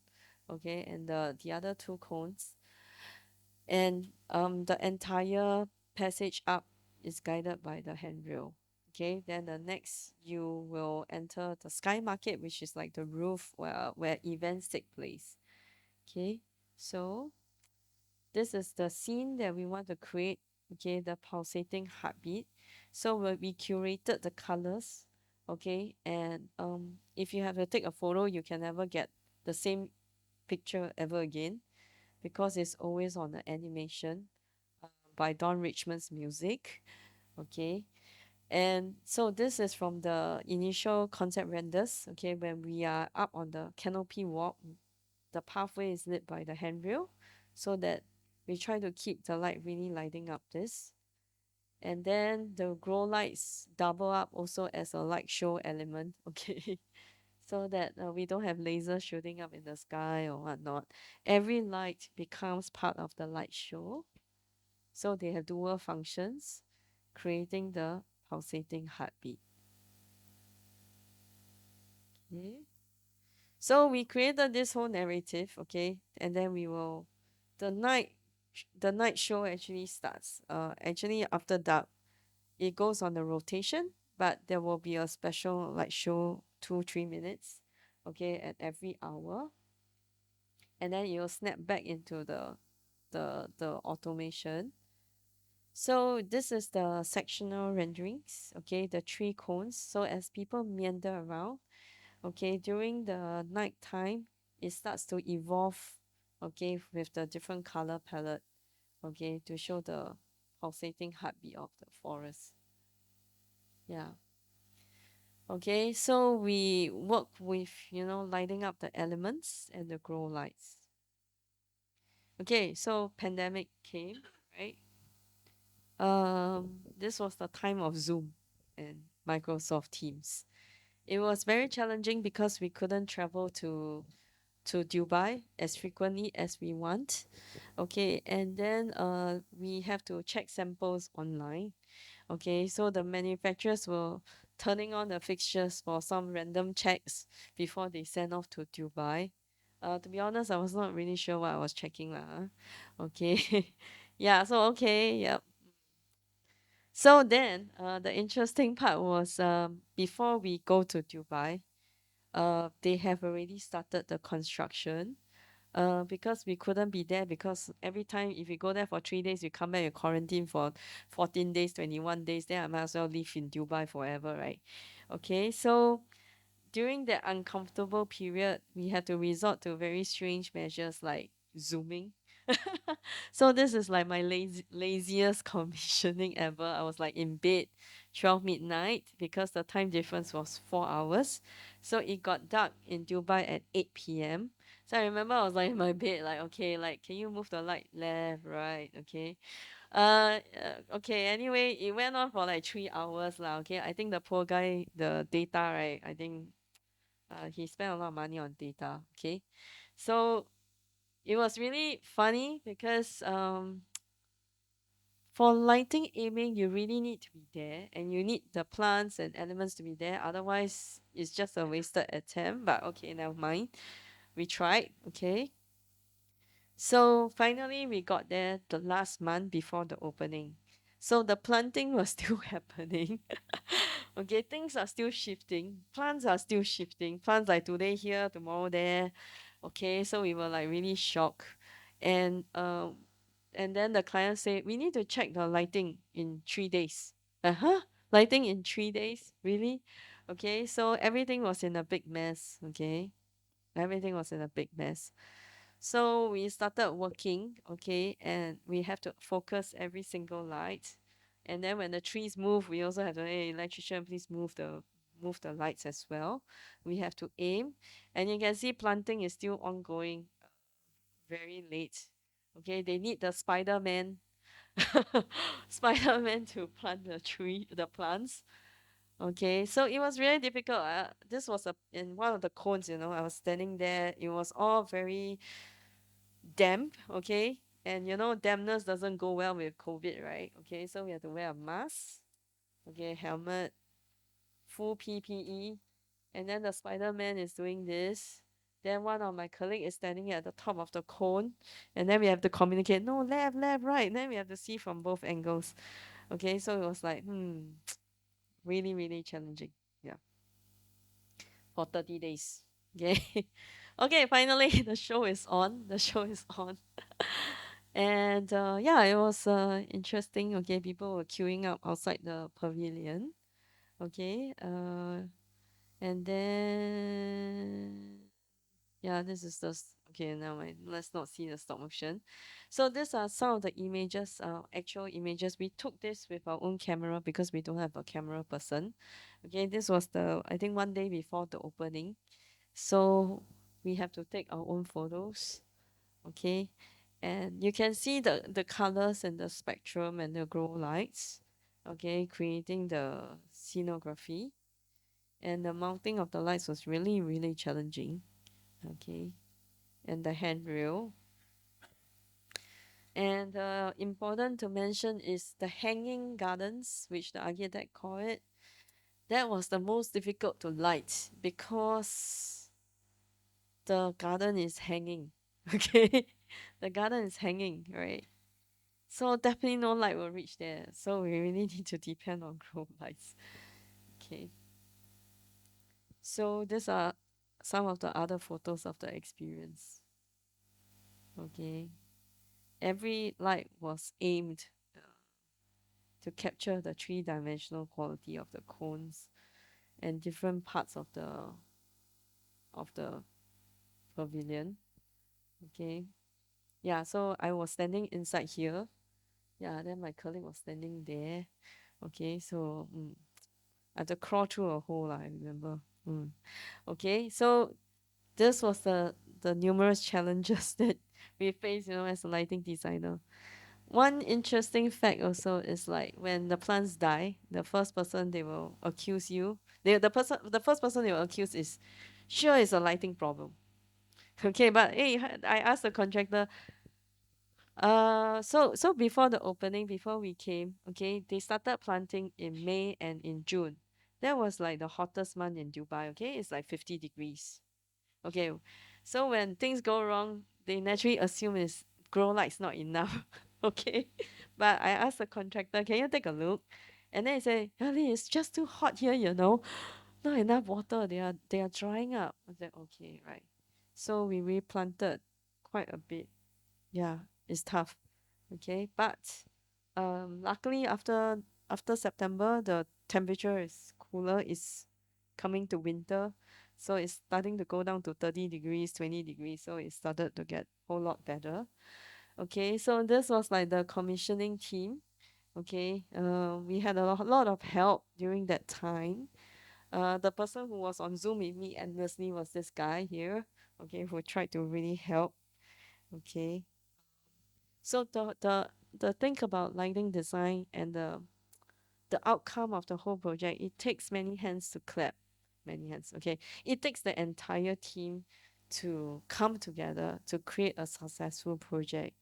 okay, and the other two cones, and the entire passage up is guided by the handrail. Okay, then the next you will enter the sky market, which is like the roof where events take place. Okay, so this is the scene that we want to create. Okay, the pulsating heartbeat. So we curated the colors. Okay, and if you have to take a photo, you can never get the same picture ever again because it's always on the animation by Don Richmond's music. Okay, and so this is from the initial concept renders. Okay, when we are up on the canopy walk, the pathway is lit by the handrail so that we try to keep the light really lighting up this. And then the glow lights double up also as a light show element, okay? So that we don't have lasers shooting up in the sky or whatnot. Every light becomes part of the light show. So they have dual functions, creating the pulsating heartbeat. Okay. So we created this whole narrative, okay, and then the night the night show actually starts. Actually after dark, it goes on a rotation, but there will be a special light show 2-3 minutes, okay, at every hour, and then it will snap back into the automation. So this is the sectional renderings, okay, the three cones. So as people meander around, okay, during the night time, it starts to evolve, okay, with the different color palette, okay, to show the pulsating heartbeat of the forest. Yeah. Okay, so we work with, lighting up the elements and the grow lights. Okay, so pandemic came, right? This was the time of Zoom and Microsoft Teams. It was very challenging because we couldn't travel to Dubai as frequently as we want. Okay, and then we have to check samples online. Okay, so the manufacturers were turning on the fixtures for some random checks before they send off to Dubai. To be honest, I was not really sure what I was checking lah. Okay, yeah. So okay, yep. So then, the interesting part was before we go to Dubai, they have already started the construction. Because we couldn't be there because every time if we go there for 3 days, we come back and quarantine for 14 days, 21 days, then I might as well live in Dubai forever, right? Okay, so during that uncomfortable period, we had to resort to very strange measures like zooming. So this is like my laziest commissioning ever. I was like in bed 12 midnight because the time difference was 4 hours. So it got dark in Dubai at 8 p.m. So I remember I was like in my bed, like, okay, like, can you move the light left, right? Okay. Okay, anyway, it went on for like 3 hours lah. Okay. I think the poor guy, the data, right? I think he spent a lot of money on data. Okay. So it was really funny because for lighting aiming, you really need to be there and you need the plants and elements to be there. Otherwise, it's just a wasted attempt. But okay, never mind. We tried. Okay. So finally, we got there the last month before the opening. So the planting was still happening. Okay, things are still shifting. Plants are still shifting. Plants like today here, tomorrow there. Okay, so we were like really shocked. And and then the client said, we need to check the lighting in 3 days. Uh-huh. Lighting in 3 days? Really? Okay, so everything was in a big mess. Okay. Everything was in a big mess. So we started working, okay, and we have to focus every single light. And then when the trees move, we also have to, hey, electrician, please move the lights as well. We have to aim. And you can see planting is still ongoing very late. Okay, they need the Spider-Man Spider-Man to plant the plants. Okay, so it was really difficult. This was in one of the cones, I was standing there. It was all very damp, okay? And dampness doesn't go well with COVID, right? Okay, so we have to wear a mask, okay, helmet, full PPE, and then the Spider-Man is doing this. Then one of my colleague is standing at the top of the cone, and then we have to communicate, no, left, left, right. Then we have to see from both angles. Okay, so it was like, really, really challenging. Yeah, for 30 days. Okay. Okay, finally the show is on. The show is on. And yeah, it was interesting. Okay, people were queuing up outside the pavilion. Okay, and then yeah, this is okay. Now let's not see the stop motion. So these are some of the images, actual images. We took this with our own camera because we don't have a camera person. Okay, this was I think 1 day before the opening. So we have to take our own photos. Okay, and you can see the colors and the spectrum and the glow lights. Okay, creating the scenography, and the mounting of the lights was really really challenging. Okay, and the handrail. And important to mention is the hanging gardens, which the architect call it. That was the most difficult to light because the garden is hanging. Okay, the garden is hanging, right? So definitely no light will reach there. So we really need to depend on grow lights. Okay. So these are some of the other photos of the experience. Okay. Every light was aimed to capture the three-dimensional quality of the cones and different parts of the pavilion. Okay. Yeah, so I was standing inside here. Yeah, then my colleague was standing there. Okay, so I had to crawl through a hole, I remember. Okay, so this was the numerous challenges that we face, as a lighting designer. One interesting fact also is like when the plants die, the first person they will accuse you. The first person they will accuse is sure it's a lighting problem. Okay, but hey, I asked the contractor. So before the opening, before we came, okay, they started planting in May and in June. That was like the hottest month in Dubai. Okay, it's like 50 degrees. Okay, so when things go wrong, they naturally assume is grow lights not enough. Okay, but I asked the contractor, can you take a look? And then he said, Yah Li, it's just too hot here, not enough water. They are drying up. I said, okay, right. So we replanted quite a bit. Yeah, it's tough. Okay, but luckily after September, the temperature is cooler. It's coming to winter, so it's starting to go down to 30 degrees, 20 degrees. So it started to get a whole lot better. Okay, so this was like the commissioning team. Okay, we had a lot of help during that time. The person who was on Zoom with me endlessly was this guy here. Okay, who tried to really help. Okay, so the thing about lighting design and the outcome of the whole project, it takes many hands to clap. Many hands. Okay. It takes the entire team to come together to create a successful project.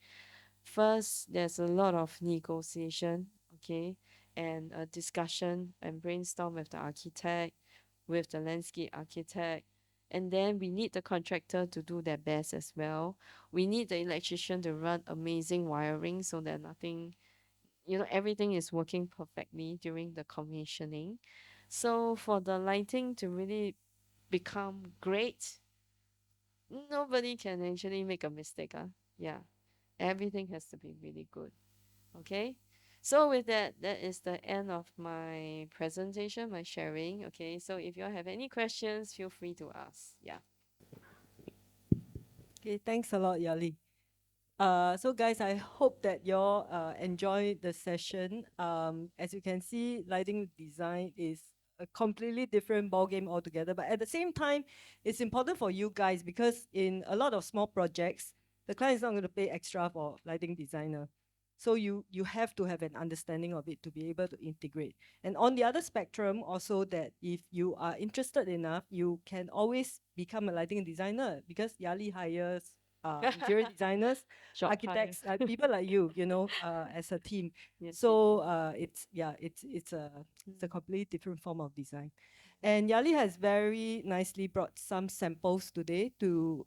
First, there's a lot of negotiation, okay, and a discussion and brainstorm with the architect, with the landscape architect. And then we need the contractor to do their best as well. We need the electrician to run amazing wiring so that nothing everything is working perfectly during the commissioning. So for the lighting to really become great, nobody can actually make a mistake. Yeah, everything has to be really good. Okay. So with that, that is the end of my presentation, my sharing. Okay. So if you all have any questions, feel free to ask. Yeah. Okay, thanks a lot, Yah Li. So guys, I hope that you all enjoy the session. As you can see, lighting design is a completely different ball game altogether. But at the same time, it's important for you guys because in a lot of small projects, the client is not going to pay extra for lighting designer. So you have to have an understanding of it to be able to integrate. And on the other spectrum, also that if you are interested enough, you can always become a lighting designer because Yah Li hires interior designers, Short hire. architects, people like you, as a team. Yes, yes, So yes. it's a Mm. completely different form of design. And Yali has very nicely brought some samples today to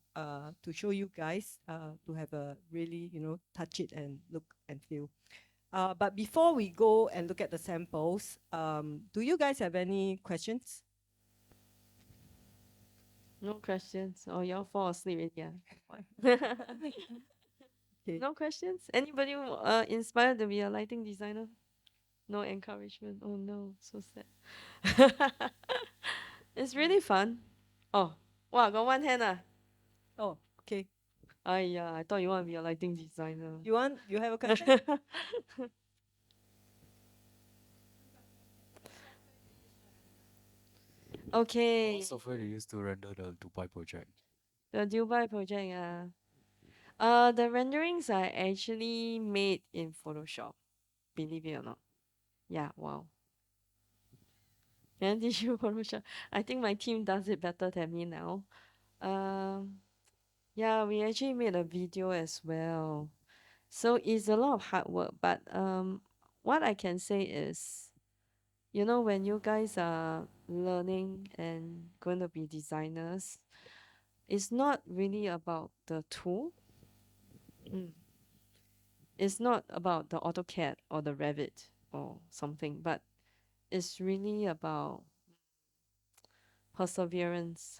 show you guys to have a really touch it and look and feel. But before we go and look at the samples, do you guys have any questions? No questions. Or y'all fall asleep already. Yeah. What? Okay. No questions? Anybody inspired to be a lighting designer? No encouragement. Oh no, so sad. It's really fun. Oh, wow, got one hand. Oh, okay. Yeah, I thought you want to be a lighting designer. You have a question? Okay, What software do you use to render the Dubai project? the Dubai project. The renderings are actually made in Photoshop. Believe it or not. Yeah, wow. And did you Photoshop? I think my team does it better than me now. Um, yeah, we actually made a video as well. So it's a lot of hard work, but what I can say is, when you guys are learning and going to be designers, it's not really about the tool. Mm. It's not about the AutoCAD or the Revit or something, but it's really about perseverance,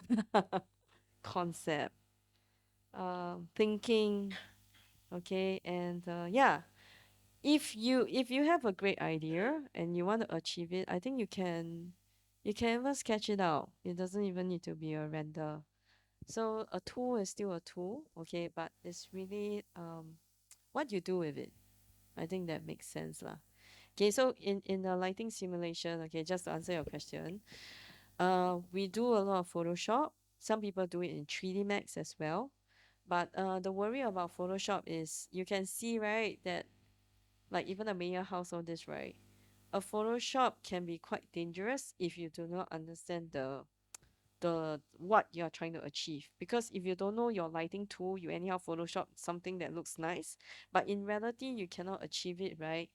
concept, thinking, okay, and yeah, if you have a great idea and you want to achieve it, I think you can even sketch it out. It doesn't even need to be a render. So a tool is still a tool, okay, but it's really what you do with it. I think that makes sense lah. Okay, so in the lighting simulation, okay, just to answer your question, we do a lot of Photoshop. Some people do it in 3D Max as well. But the worry about Photoshop is you can see, right, that like even the mayor house, all this, right? A Photoshop can be quite dangerous if you do not understand the what you're trying to achieve. Because if you don't know your lighting tool, you anyhow Photoshop something that looks nice, but in reality you cannot achieve it, right?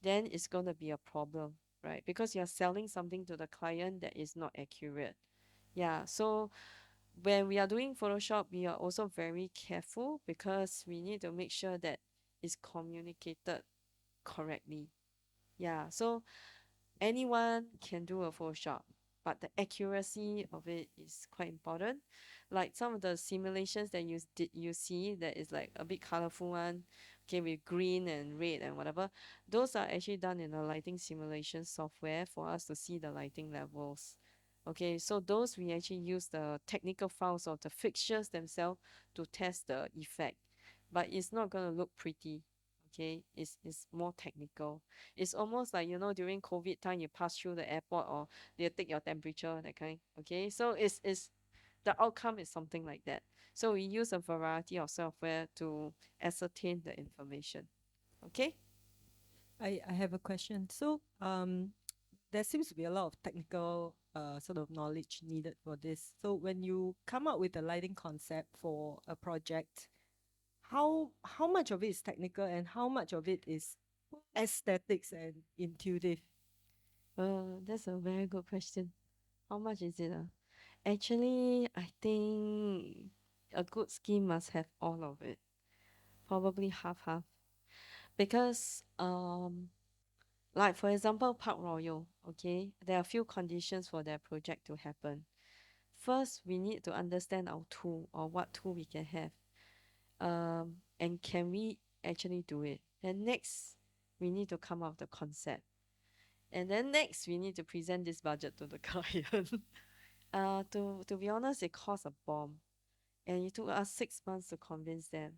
Then it's gonna be a problem, right? Because you're selling something to the client that is not accurate. Yeah, so when we are doing Photoshop, we are also very careful because we need to make sure that it's communicated correctly. Yeah, so anyone can do a Photoshop, but the accuracy of it is quite important. Like some of the simulations that you see that is like a bit colorful one, okay, with green and red and whatever, those are actually done in a lighting simulation software for us to see the lighting levels. Okay, so those we actually use the technical files of the fixtures themselves to test the effect, but it's not gonna look pretty. Okay, it's more technical. It's almost like during COVID time you pass through the airport or they take your temperature, that kind. Okay, so it's the outcome is something like that. So we use a variety of software to ascertain the information. Okay. I have a question. So, there seems to be a lot of technical sort of knowledge needed for this. So, when you come up with a lighting concept for a project, how much of it is technical and how much of it is aesthetics and intuitive? That's a very good question. How much is it? Actually, I think a good scheme must have all of it. Probably half half. Because Like for example, Park Royal, okay, there are a few conditions for their project to happen. First, we need to understand our tool or what tool we can have. And can we actually do it? Then next, we need to come up with the concept. And then next, we need to present this budget to the client. To be honest, it cost a bomb. And it took us 6 months to convince them.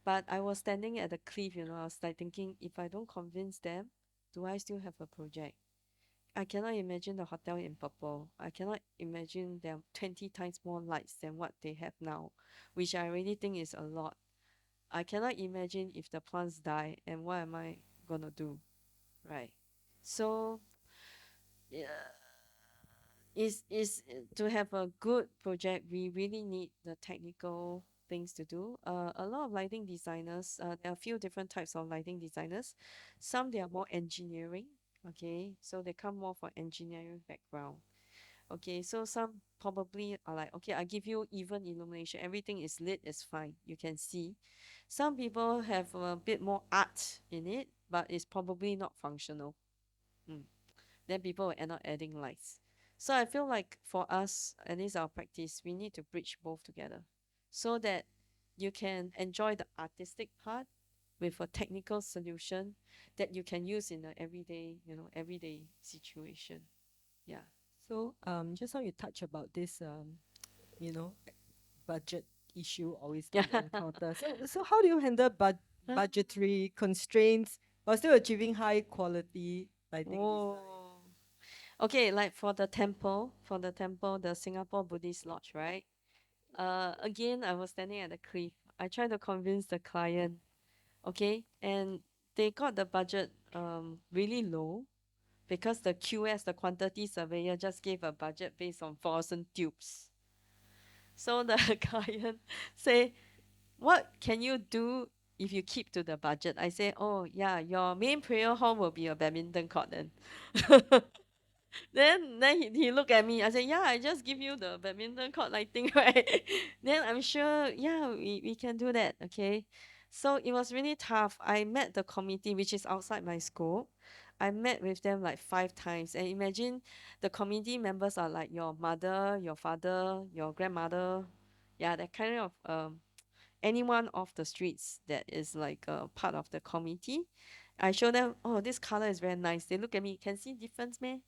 But I was standing at the cliff, I was like thinking, if I don't convince them, do I still have a project? I cannot imagine the hotel in purple. I cannot imagine there are 20 times more lights than what they have now, which I already think is a lot. I cannot imagine if the plants die and what am I gonna do, right? So, yeah, is to have a good project, we really need the technical things to do. A lot of lighting designers, there are a few different types of lighting designers. Some they are more engineering, okay, so they come more for engineering background. Okay, so some probably are like, okay, I give you even illumination, everything is lit, is fine, you can see. Some people have a bit more art in it, but it's probably not functional. Mm. Then people will end up adding lights. So I feel like for us, at least our practice, we need to bridge both together so that you can enjoy the artistic part with a technical solution that you can use in the everyday, everyday situation. Yeah. So just now you touch about this you know budget issue always that Yeah. you encounter. So how do you handle budgetary constraints while still achieving high quality lighting design? Oh. Okay, like for the temple, the Singapore Buddhist Lodge, right? Again, I was standing at the cliff. I tried to convince the client, okay, and they got the budget really low because the QS, the quantity surveyor, just gave a budget based on fluorescent tubes. So the client say, "What can you do if you keep to the budget?" I say, "Oh yeah, your main prayer hall will be a badminton court then." Then he looked at me. I said, "Yeah, I just give you the badminton court lighting, right?" Then I'm sure, yeah, we can do that. Okay. So it was really tough. I met the committee, which is outside my school. I met with them like 5 times. And imagine the committee members are like your mother, your father, your grandmother. Yeah, that kind of anyone off the streets that is like a part of the committee. I show them, oh, this color is very nice. They look at me, can see difference, man.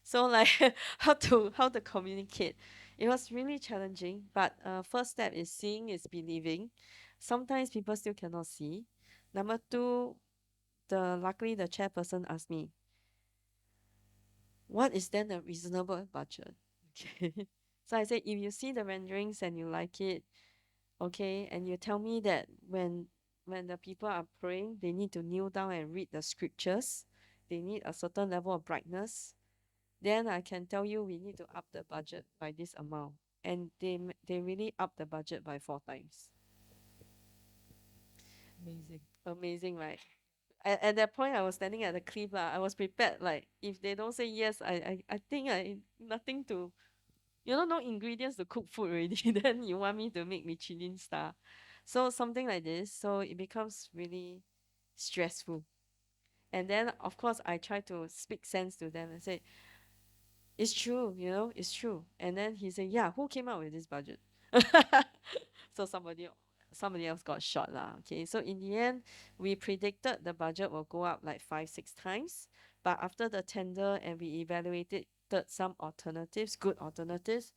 So like how to communicate. It was really challenging, but first step is seeing is believing. Sometimes people still cannot see. Number two, luckily the chairperson asked me, what is then a reasonable budget? Okay. So I said, if you see the renderings and you like it, okay, and you tell me that when the people are praying, they need to kneel down and read the scriptures, they need a certain level of brightness, then I can tell you we need to up the budget by this amount. And they really up the budget by 4 times. Amazing. Amazing, right? At that point, I was standing at the cliff lah. I was prepared. Like if they don't say yes, I think I nothing to, no ingredients to cook food already. Then you want me to make Michelin star, so something like this. So it becomes really stressful. And then of course I try to speak sense to them and say, it's true, it's true. And then he said, yeah, who came up with this budget? So somebody else got shot lah. Okay. So in the end, we predicted the budget will go up like 5, 6 times. But after the tender and we evaluated some alternatives, good alternatives.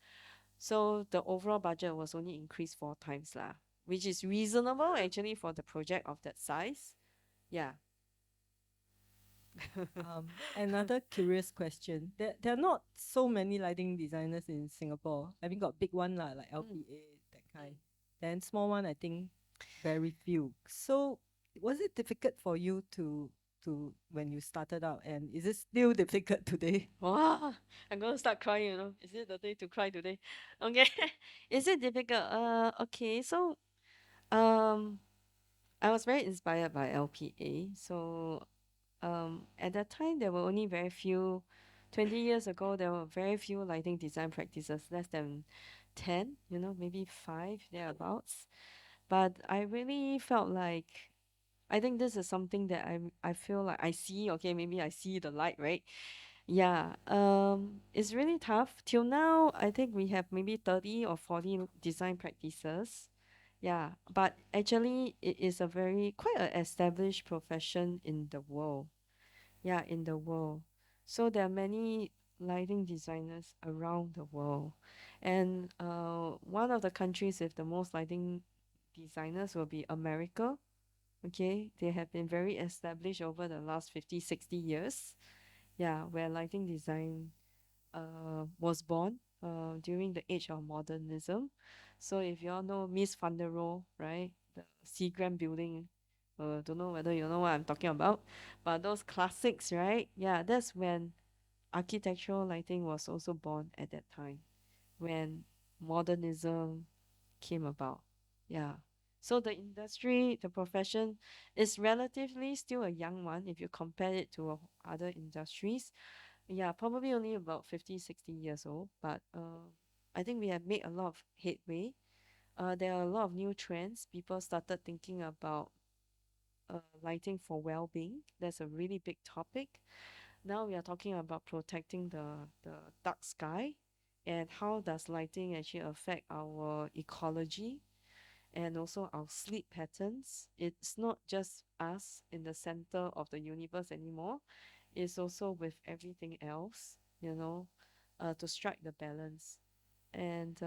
So the overall budget was only increased 4 times lah, which is reasonable actually for the project of that size. Yeah. Another curious question. There are not so many lighting designers in Singapore. I mean, got big one lah, like Mm, LPA, that kind. Then small one, I think very few. So was it difficult for you to when you started out, and is it still difficult today? Wow, I'm gonna start crying. Is it the day to cry today? Okay. Is it difficult? Okay. So, um, I was very inspired by LPA. So, at that time there were only very few. 20 years ago, there were very few lighting design practices, less than 10. Maybe five thereabouts. But I really felt like I think this is something that I feel like I see, okay, maybe I see the light, right? Yeah, it's really tough. Till now, I think we have maybe 30 or 40 design practices. Yeah, but actually it is a very quite an established profession in the world. Yeah, in the world. So there are many lighting designers around the world. And one of the countries with the most lighting designers will be America. Okay, they have been very established over the last 50, 60 years. Yeah, where lighting design was born during the age of modernism. So if you all know Miss Van der Rohe, right? The Seagram building. Don't know whether you know what I'm talking about. But those classics, right? Yeah, that's when architectural lighting was also born at that time. When modernism came about. Yeah. So the industry, the profession is relatively still a young one if you compare it to other industries. Yeah, probably only about 50, 60 years old, but I think we have made a lot of headway. There are a lot of new trends. People started thinking about lighting for well-being. That's a really big topic. Now we are talking about protecting the dark sky and how does lighting actually affect our ecology and also our sleep patterns. It's not just us in the center of the universe anymore. It's also with everything else, to strike the balance. And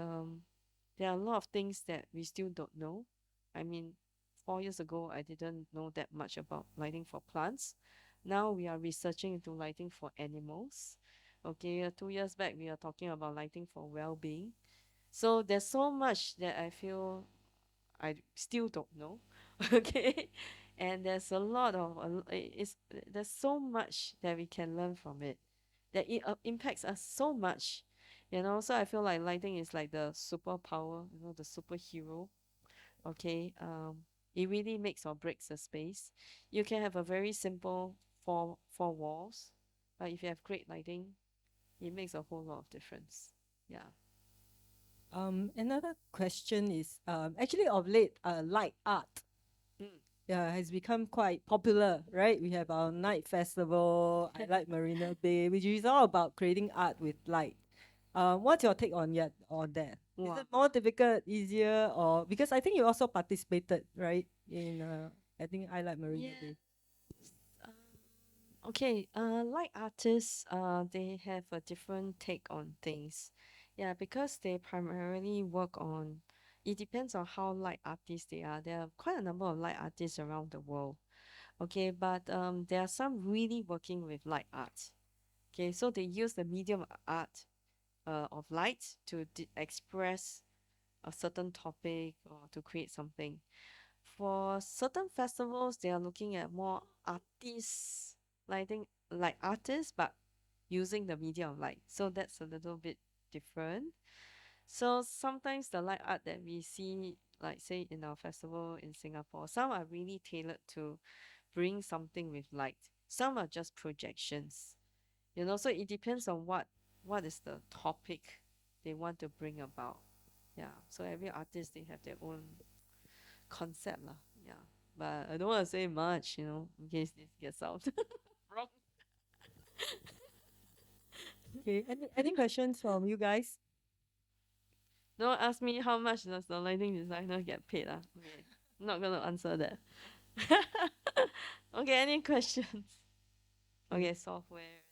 there are a lot of things that we still don't know. I mean, 4 years ago, I didn't know that much about lighting for plants. Now we are researching into lighting for animals. Okay, 2 years back, we are talking about lighting for well-being. So there's so much that I feel I still don't know. Okay. And there's a lot of it's there's so much that we can learn from it that it impacts us so much. So I feel like lighting is like the superpower, the superhero. Okay. It really makes or breaks a space. You can have a very simple four walls, but if you have great lighting, it makes a whole lot of difference. Yeah. Another question is actually of late, light art Mm. has become quite popular, right? We have our night festival, I like Marina Bay, which is all about creating art with light. What's your take on that? Is Wow. it more difficult, easier, or because I think you also participated, right? In I think I like Marina Yeah. Bay. Um, okay, like artists, they have a different take on things. Yeah, because they primarily work on, it depends on how light artists they are. There are quite a number of light artists around the world. Okay, but there are some really working with light art. Okay, so they use the medium art of light to express a certain topic or to create something. For certain festivals, they are looking at more artists, lighting like artists, but using the medium of light. So that's a little bit different. So sometimes the light art that we see, like say in our festival in Singapore, some are really tailored to bring something with light. Some are just projections. So it depends on what is the topic they want to bring about. Yeah. So every artist they have their own concept lah. Yeah. But I don't want to say much, in case this gets out wrong. Okay, any questions from you guys? Don't ask me how much does the lighting designer get paid. Okay. I'm not gonna answer that. Okay, any questions? Okay. Okay, software.